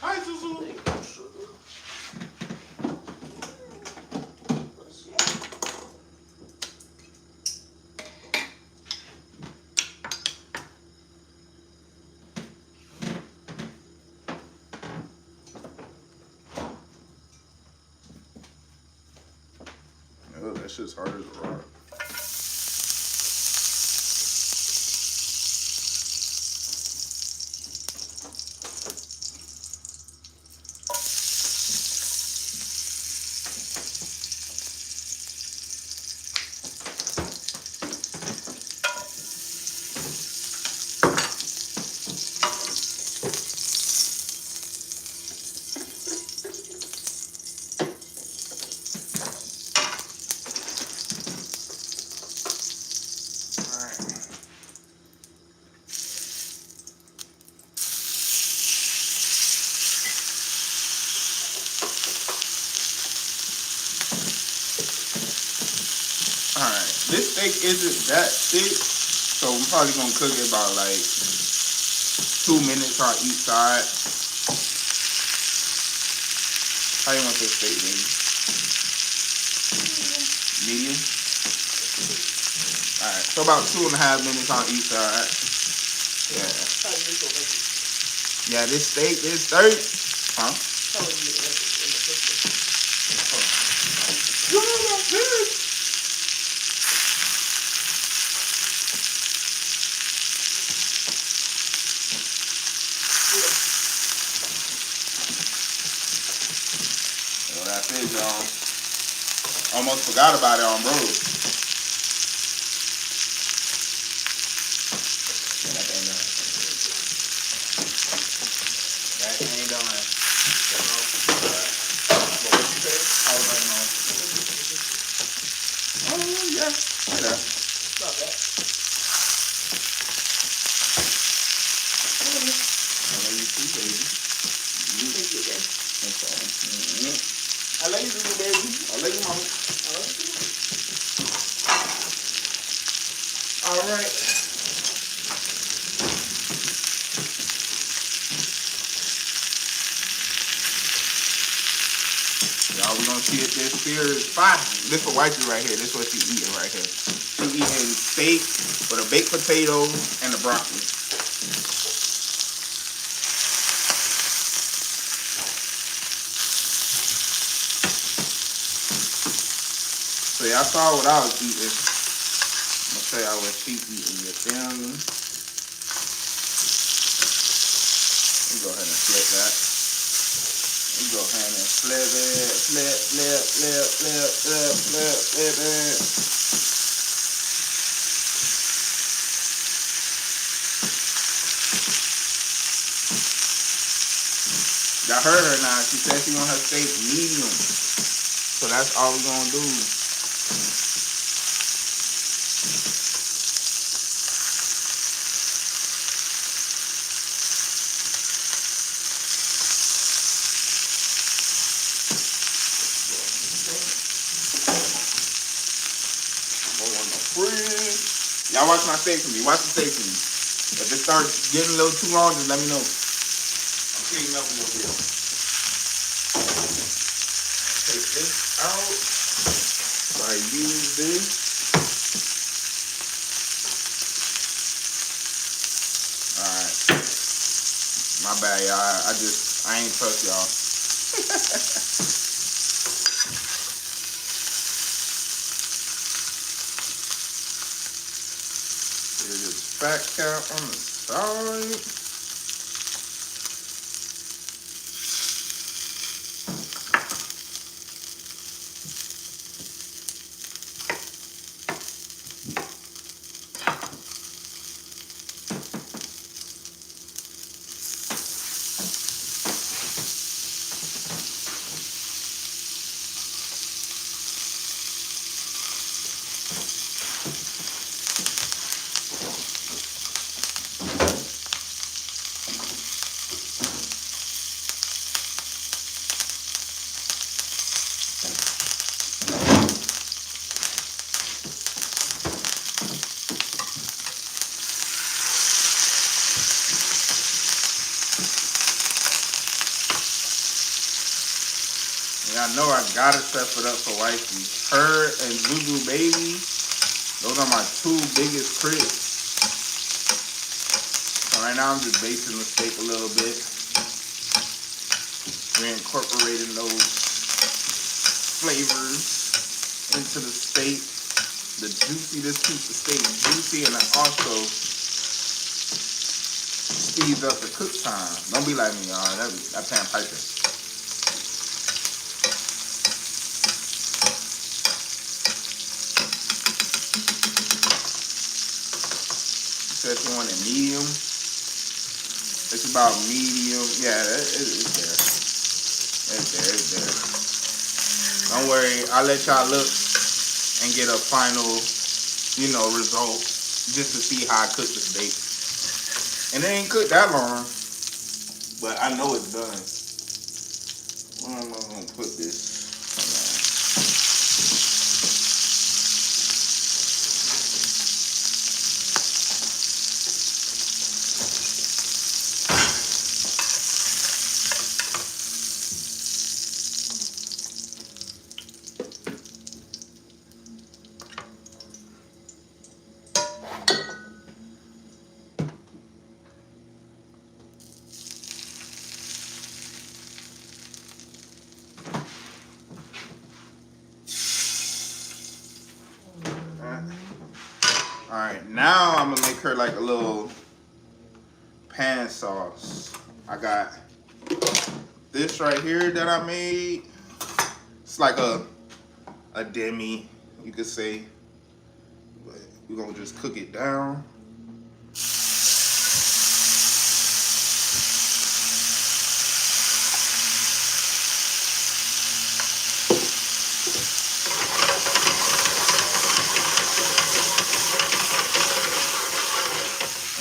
Hi, Suzu. Oh, that shit's hard as a rock. Alright, this steak isn't that thick, so I'm probably gonna cook it about like 2 minutes on each side. How you want this steak, baby? Medium? Alright, so about 2.5 minutes on each side. Yeah. Yeah, this steak is 30. Huh? Well, that's it, y'all. Almost forgot about it on bro. That ain't done. That ain't done. What you say? I was waiting on. Oh, yeah. Yeah. Not bad. I love you too, baby. Thank you, baby. That's all. I love you, baby. I love you, mama. I love you too. All right. Y'all, we gonna see if this here is fine. This for wifey right here. This is what she eating right here. She eating steak with a baked potato and the broccoli. So y'all saw what I was eating. I'm gonna show y'all what she eating. You feel me? Let me go ahead and flip that. Let me go ahead and flip it. Flip it. Y'all heard her now. She said she want her steak medium. So that's all we're gonna do. Go in the fridge. Y'all watch my steak for me. Watch the steak for me. If it starts getting a little too long, just let me know. I'm cleaning up a little bit. Take this out. So I use this. Alright. My bad, y'all. I ain't trust y'all. Here's this fat cap on the side. I know I gotta step it up for wifey. Her and Zuzu Baby, those are my two biggest critics. So right now I'm just basting the steak a little bit. We're incorporating those flavors into the steak. The juiciness keeps the steak juicy, and it also speeds up the cook time. Don't be like me, y'all. That pan piping. Said you want it medium. It's about medium. Yeah, it's there. It's there. Don't worry. I'll let y'all look and get a final, result just to see how I cook the steak. And it ain't cooked that long, but I know it's done. Where am I gonna put this? Alright, now I'm gonna make her like a little pan sauce. I got this right here that I made. It's like a demi, you could say. But we're gonna just cook it down.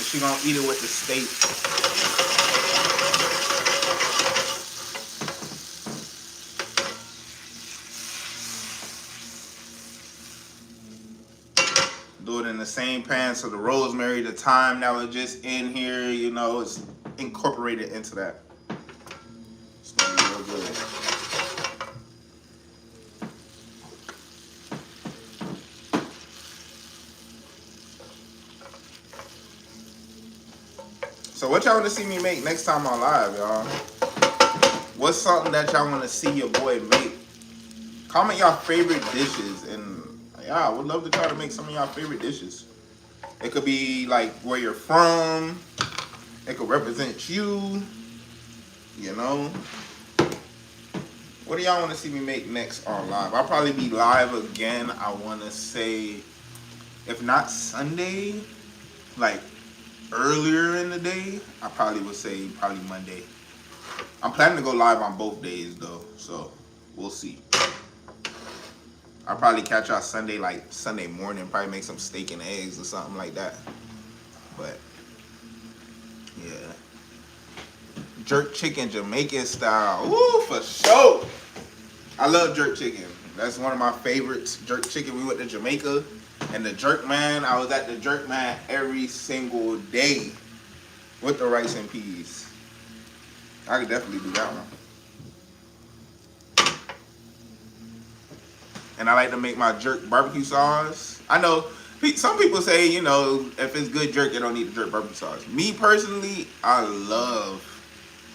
She gonna eat it with the steak. Do it in the same pan, so the rosemary, the thyme that was just in here, it's incorporated into that. It's gonna be real good. So what y'all want to see me make next time on live, y'all? What's something that y'all want to see your boy make? Comment y'all favorite dishes, and I would love to try to make some of y'all favorite dishes. It could be like where you're from. It could represent you. What do y'all want to see me make next on live? I'll probably be live again. I want to say, if not Sunday, like earlier in the day, I probably would say probably Monday. I'm planning to go live on both days though, so we'll see. I'll probably catch y'all Sunday, like Sunday morning, probably make some steak and eggs or something like that. But yeah, jerk chicken Jamaican style. Woo, for sure. I love jerk chicken. That's one of my favorites. Jerk chicken. We went to Jamaica And the jerk man, I was at the jerk man every single day with the rice and peas. I could definitely do that one. And I like to make my jerk barbecue sauce. I know some people say, you know, if it's good jerk, you don't need the jerk barbecue sauce. Me personally, I love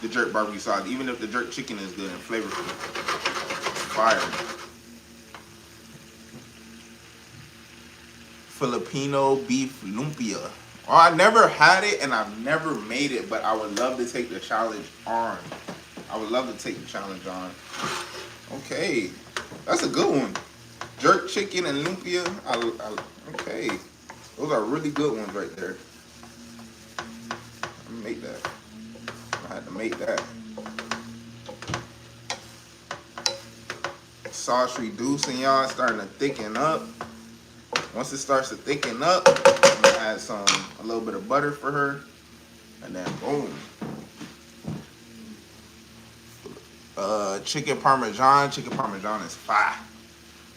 the jerk barbecue sauce, even if the jerk chicken is good and flavorful. Fire. Filipino beef lumpia. Oh, I never had it and I've never made it, but I would love to take the challenge on. I would love to take the challenge on. Okay, that's a good one. Jerk chicken and lumpia. Okay, those are really good ones right there. I'm gonna make that. I had to make that. Sauce reducing, y'all, starting to thicken up. Once it starts to thicken up, I'm gonna add a little bit of butter for her, and then boom. Chicken parmesan. Chicken parmesan is fire.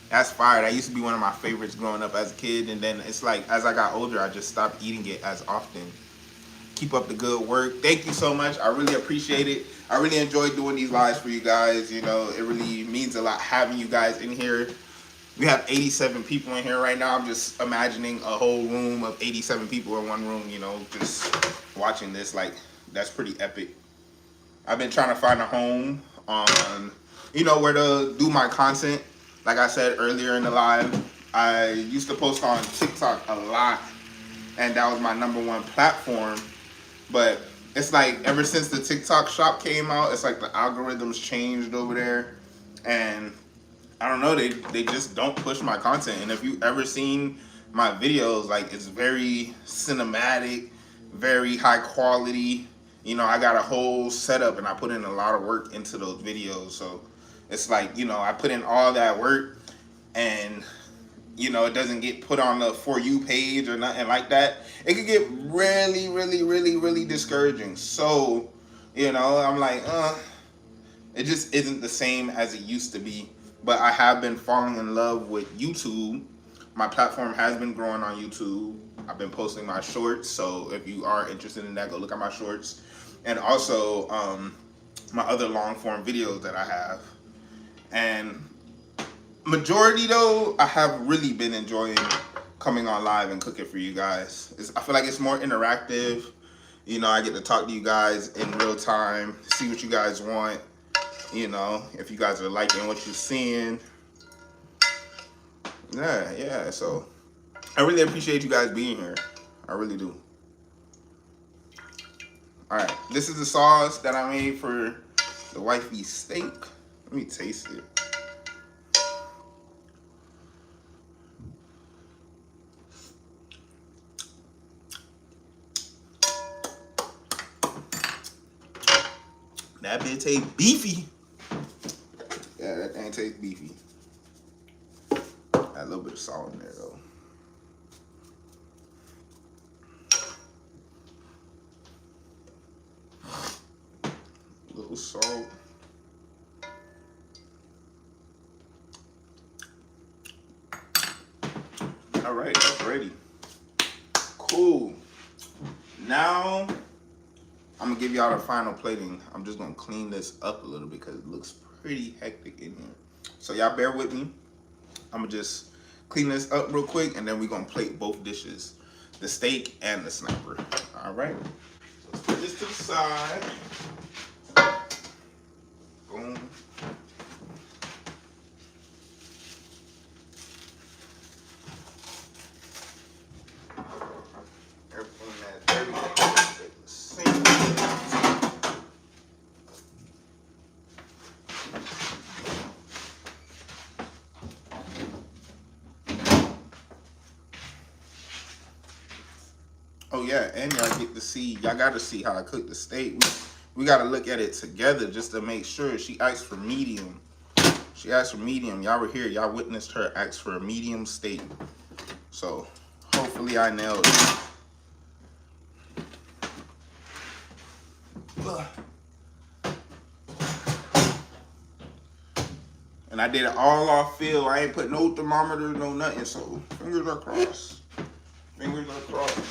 That's fire. That used to be one of my favorites growing up as a kid, and then it's like as I got older, I just stopped eating it as often. Keep up the good work. Thank you so much. I really appreciate it. I really enjoyed doing these lives for you guys. You know, it really means a lot having you guys in here. We have 87 people in here right now. I'm just imagining a whole room of 87 people in one room, you know, just watching this. Like, that's pretty epic. I've been trying to find a home on, you know, where to do my content. Like I said earlier in the live, I used to post on TikTok a lot, and that was my #1 platform. But it's like ever since the TikTok shop came out, it's like the algorithms changed over there, and I don't know, they just don't push my content. And if you ever seen my videos, like, it's very cinematic, very high quality. You know, I got a whole setup and I put in a lot of work into those videos. So it's like, you know, I put in all that work and, you know, it doesn't get put on the For You page or nothing like that. It could get really, really, really, really discouraging. So, you know, I'm like, it just isn't the same as it used to be. But I have been falling in love with YouTube. My platform has been growing on YouTube. I've been posting my shorts, so if you are interested in that, go look at my shorts. And also my other long form videos that I have. And majority though, I have really been enjoying coming on live and cooking for you guys. I feel like it's more interactive. You know, I get to talk to you guys in real time, see what you guys want. You know, if you guys are liking what you're seeing. Yeah, so I really appreciate you guys being here. I really do. Alright, this is the sauce that I made for the wifey steak. Let me taste it. That bit tastes beefy. Yeah, that thing tastes beefy. Add a little bit of salt in there though. A little salt. All right, that's ready. Cool. Now I'm gonna give y'all the final plating. I'm just gonna clean this up a little bit because it looks pretty hectic in here. So y'all bear with me. I'm gonna just clean this up real quick and then we're gonna plate both dishes, the steak and the sniper. All right, so let's put this to the side. Boom. Oh yeah, and y'all get to see, y'all got to see how I cook the steak. We got to look at it together just to make sure. She asked for medium. She asked for medium. Y'all were here. Y'all witnessed her ask for a medium steak. So hopefully I nailed it. And And I did it all off feel. I ain't put no thermometer, no nothing. So fingers are crossed. Fingers are crossed.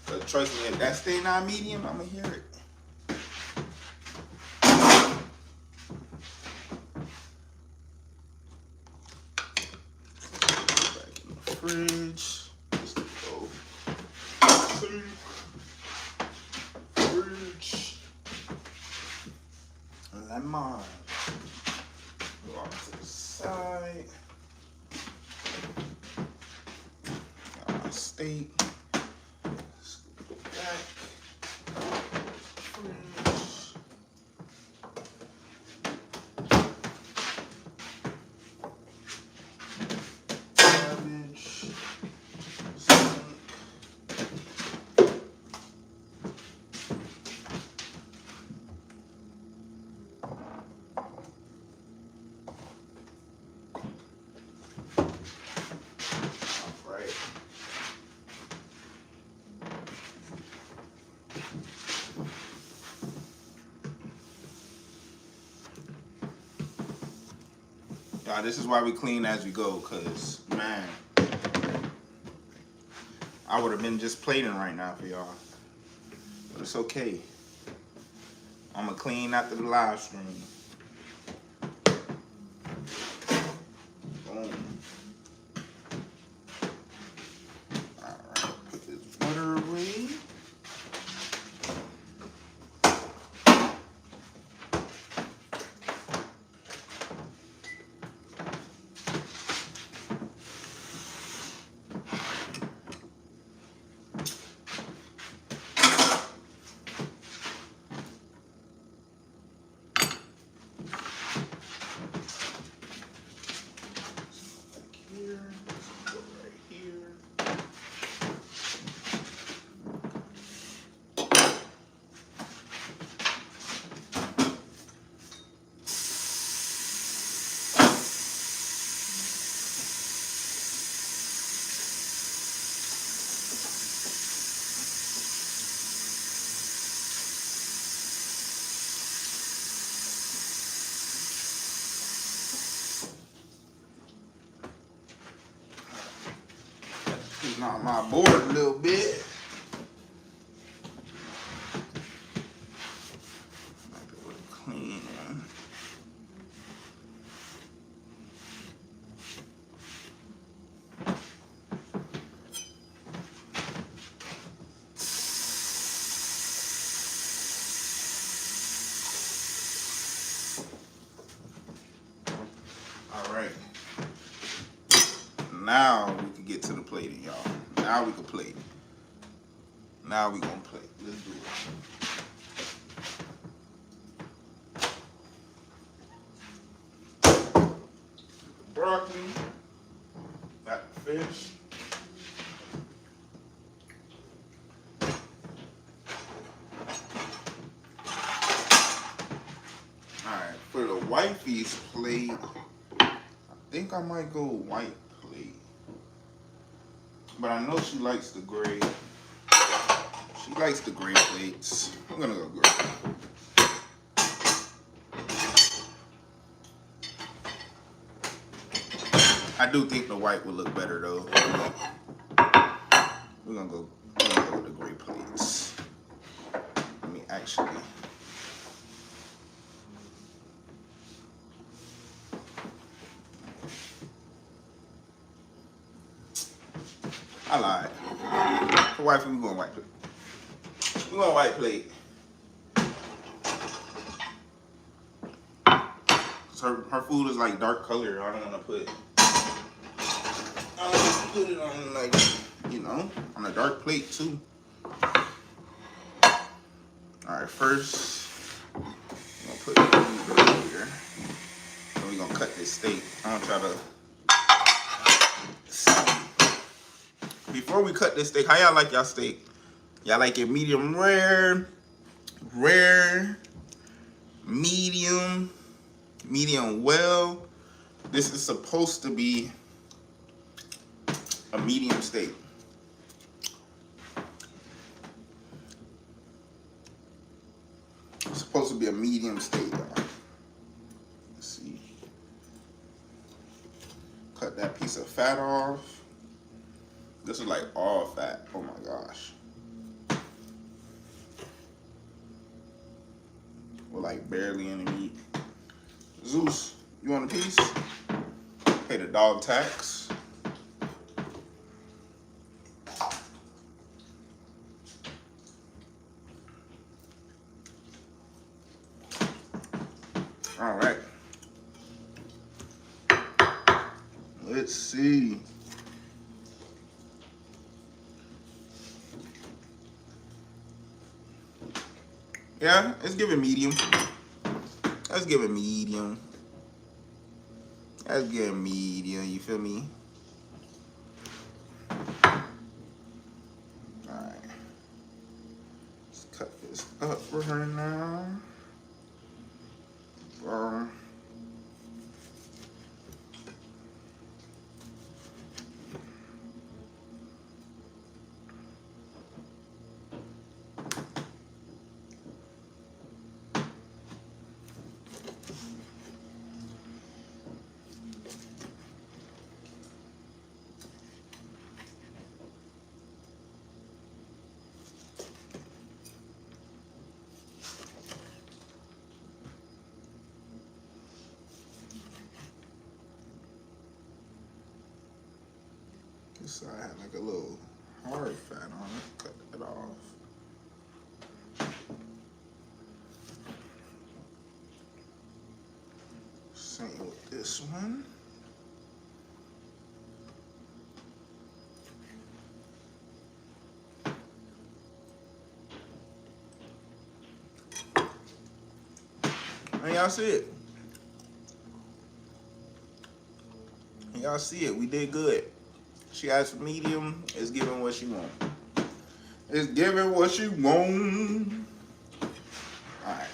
But trust me, if that stay not medium, I'ma hear it. Back in the fridge. Just go. Fridge. Lemon. Go off to the side. Got my steak. Scoop it back. Fridge. Cabbage. Sink. Y'all, this is why we clean as we go, cause man, I would have been just plating right now for y'all, but it's okay. I'ma clean after the live stream. Boom. All right, put this butter away. Knock my board a little bit. Make it look clean. All right. Now we can get to the plating, y'all. Now we can plate. Now we gonna plate. Let's do it. Broccoli. Got the fish. Alright, for the wifey's plate, I think I might go white plate. But I know she likes the gray. She likes the gray plates. I'm gonna go gray. I do think the white would look better though. We're gonna go with the gray plates. Let me actually. I lied. For wifey, we going white plate. We going white plate. Her food is like dark color. I don't want to put. I want to put it on like, you know, on a dark plate too. All right, first I'm gonna put the food right here. Then we gonna cut this steak. I'm gonna try to. Before we cut this steak, how y'all like y'all steak? Y'all like it medium rare, medium well? This is supposed to be a medium steak. supposed to be a medium steak, y'all. Let's see. Cut that piece of fat off. This is like all fat. Oh my gosh. We're like barely any meat. Zeus, you want a piece? Pay the dog tax. All right. Let's see. Yeah, it's giving medium. Let's give it medium. Let's give it medium, you feel me? Alright. Let's cut this up for her now. This side had like a little hard fat on it. Cut that off. Same with this one. And y'all see it. Y'all see it. We did good. She asked for medium. It's giving what she want. It's giving what she want. All right.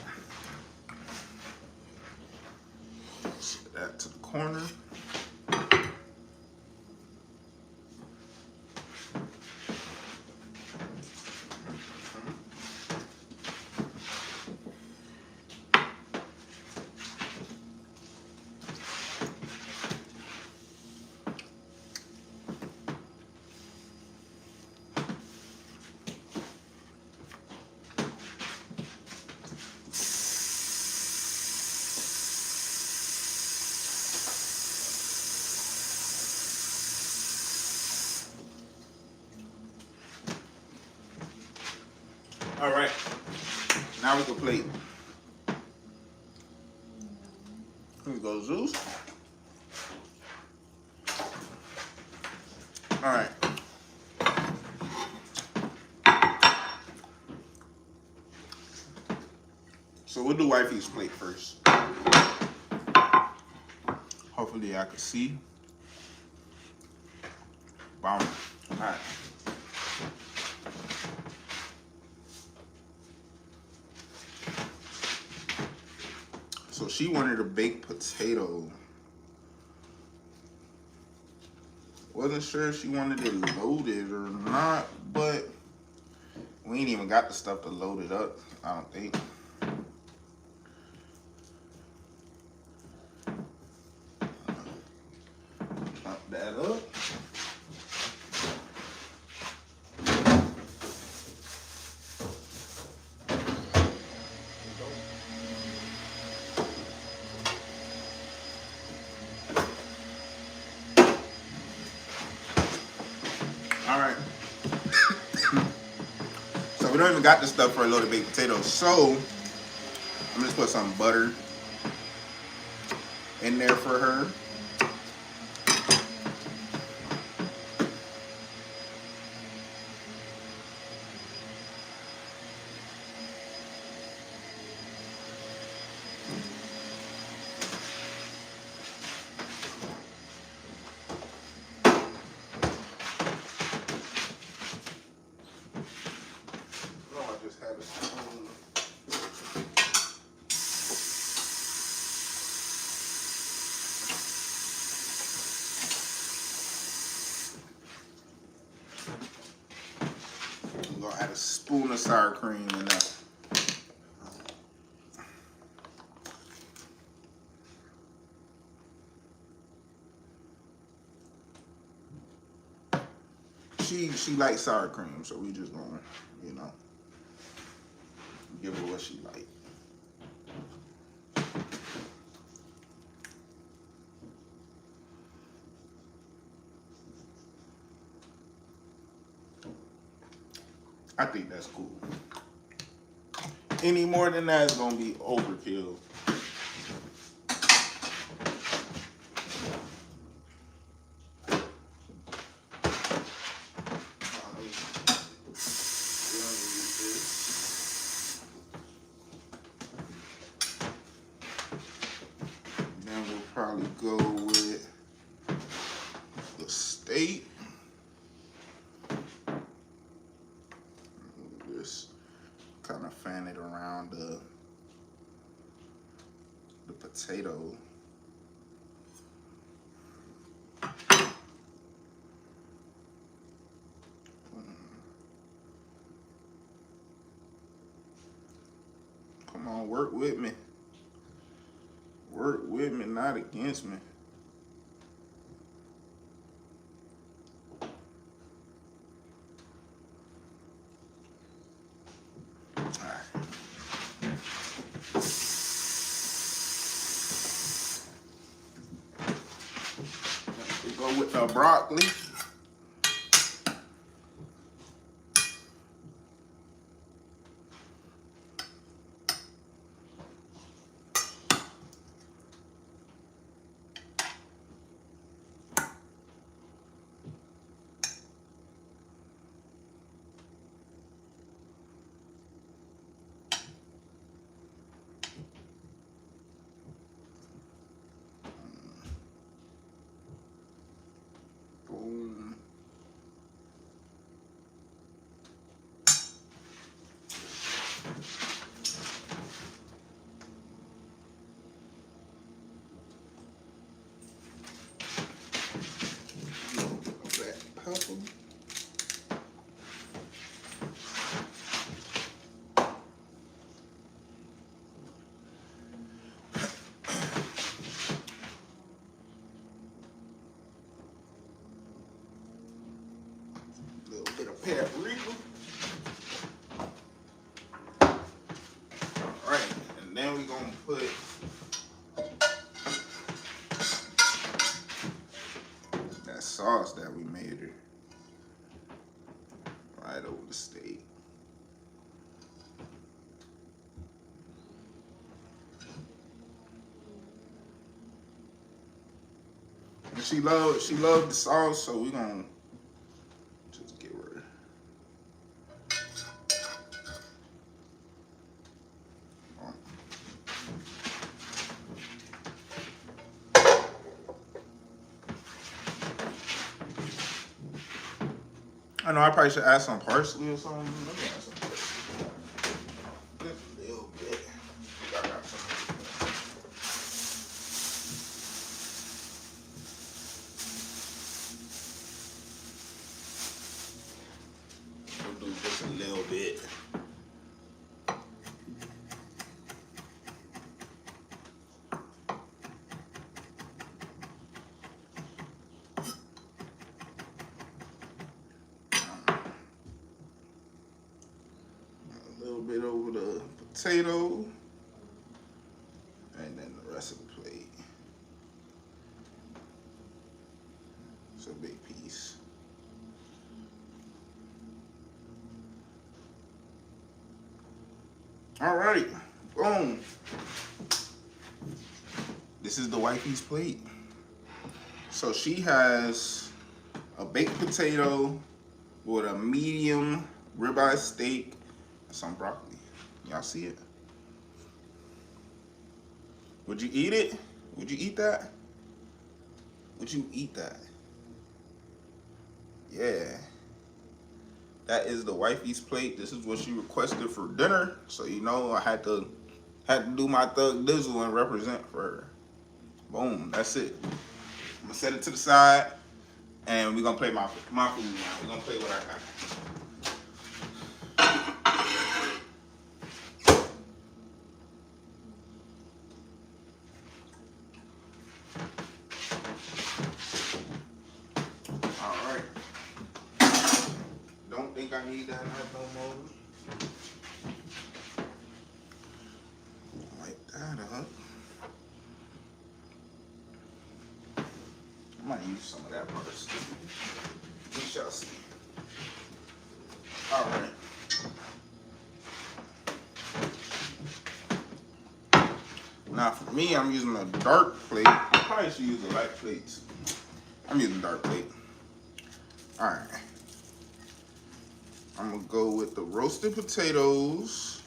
Set that to the corner. All right, now we can plate. Here we go, Zeus. All right. So we'll do wifey's plate first. Hopefully I can see. Boom. All right. So she wanted a baked potato. Wasn't sure if she wanted it loaded or not, but we ain't even got the stuff to load it up, I don't think. Pump that up. All right. So we don't even got the stuff for a loaded baked potato. So I'm just put some butter in there for her. We're gonna add a spoon of sour cream in that. she likes sour cream, so we just gonna, you know, give her what she like. I think that's cool. Any more than that is gonna be overkill. Then we'll probably go with the steak. Just kind of fan it around the potato. Come on, work with me. Work with me, not against me. We go with the broccoli. Boom. Black pepper. Little bit of paprika. Alright, and then we're gonna put that sauce that we made her right over the steak. And she loved the sauce, so we're gonna just give her. I know I probably should add some parsley or something. Let me add some parsley. Just a little bit. I got some. We'll do just a little bit. A little bit over the potato, and then the rest of the plate. It's a big piece. All right, boom. This is the wifey's plate. So she has a baked potato with a medium ribeye steak and some broccoli. Y'all see it? Would you eat it? Would you eat that? Would you eat that? Yeah. That is the wifey's plate. This is what she requested for dinner. So you know I had to do my thug dizzle and represent for her. Boom, that's it. I'm gonna set it to the side and we're gonna play my food now. We're gonna play what I got. All right. think I need that no more. Light that up. I might use some of that first. We shall see. All right. Now for me, I'm using a dark plate. I probably should use a light plate. I'm using a dark plate. All right. I'm gonna go with the roasted potatoes.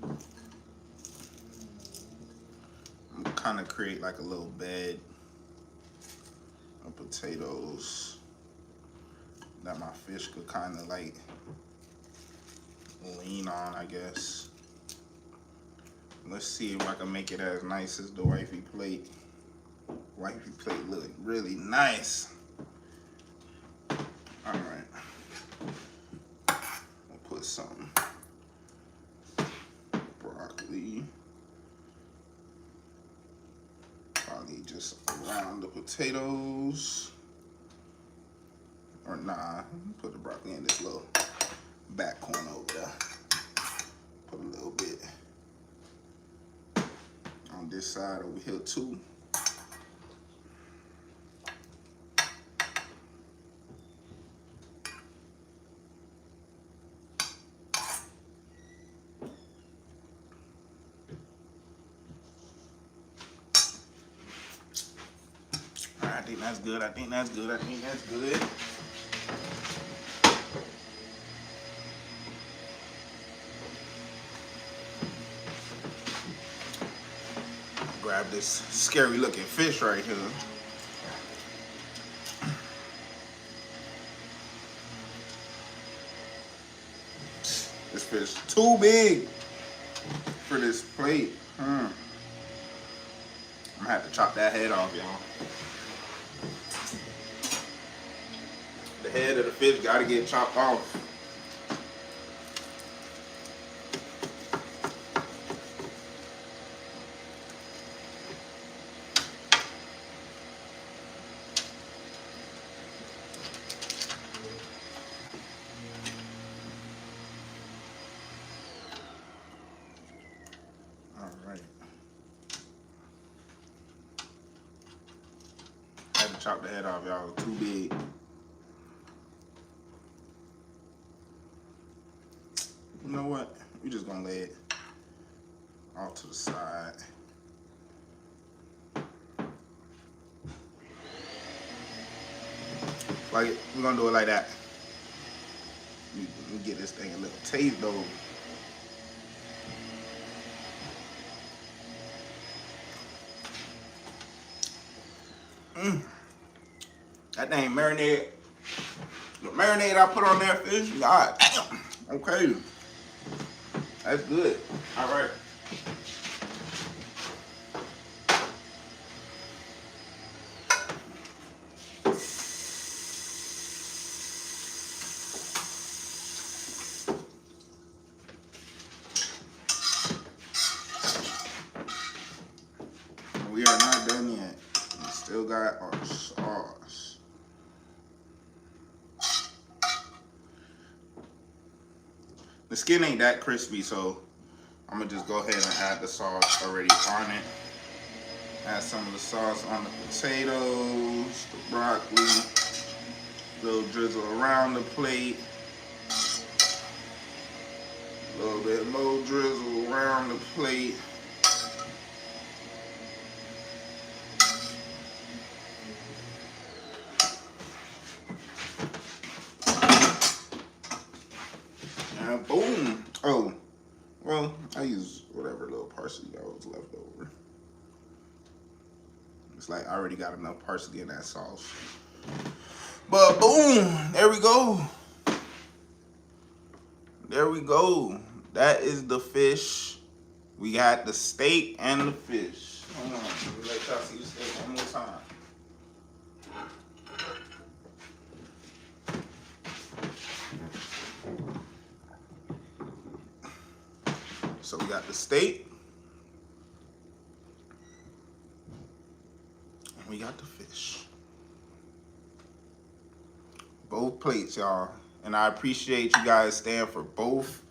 I'm gonna kind of create like a little bed of potatoes that my fish could kind of like lean on, I guess. Let's see if I can make it as nice as the wifey plate. Wifey plate look really nice. All right. I'll put some broccoli. Probably just around the potatoes. Or nah, put the broccoli in this little back corner over there. Put a little bit on this side over here too. I think that's good. I think that's good. I think that's good. Grab this scary looking fish right here. This fish too big for this plate. I'm gonna have to chop that head off, y'all. The head of the fish gotta get chopped off. Chop the head off, y'all. Too big. You know what? We just gonna lay it off to the side. Like it. We're gonna do it like that. We get this thing a little taste though. That thing marinade. The marinade I put on that fish, god damn. Okay. That's good. All right. We are not done yet. We still got our sauce. The skin ain't that crispy, so I'm gonna just go ahead and add the sauce already on it. Add some of the sauce on the potatoes, the broccoli, little drizzle around the plate, a little bit more drizzle around the plate. And boom. Oh, well, I use whatever little parsley that was left over. It's like I already got enough parsley in that sauce. But boom, there we go. There we go. That is the fish. We got the steak and the fish. Hold on, let me let y'all see the steak one more time. So we got the steak. And we got the fish. Both plates, y'all. and I appreciate you guys staying for both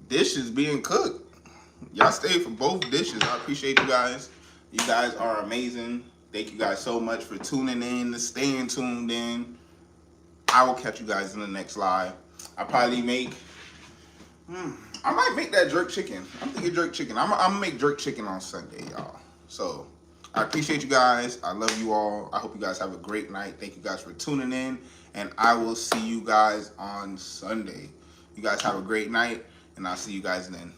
dishes being cooked. Y'all stayed for both dishes. I appreciate you guys. You guys are amazing. Thank you guys so much for tuning in, staying tuned in. I will catch you guys in the next live. I probably make, I might make that jerk chicken. I'm thinking jerk chicken. I'm gonna make jerk chicken on Sunday, y'all. So I appreciate you guys. I love you all. I hope you guys have a great night. Thank you guys for tuning in, and I will see you guys on Sunday. You guys have a great night, and I'll see you guys then.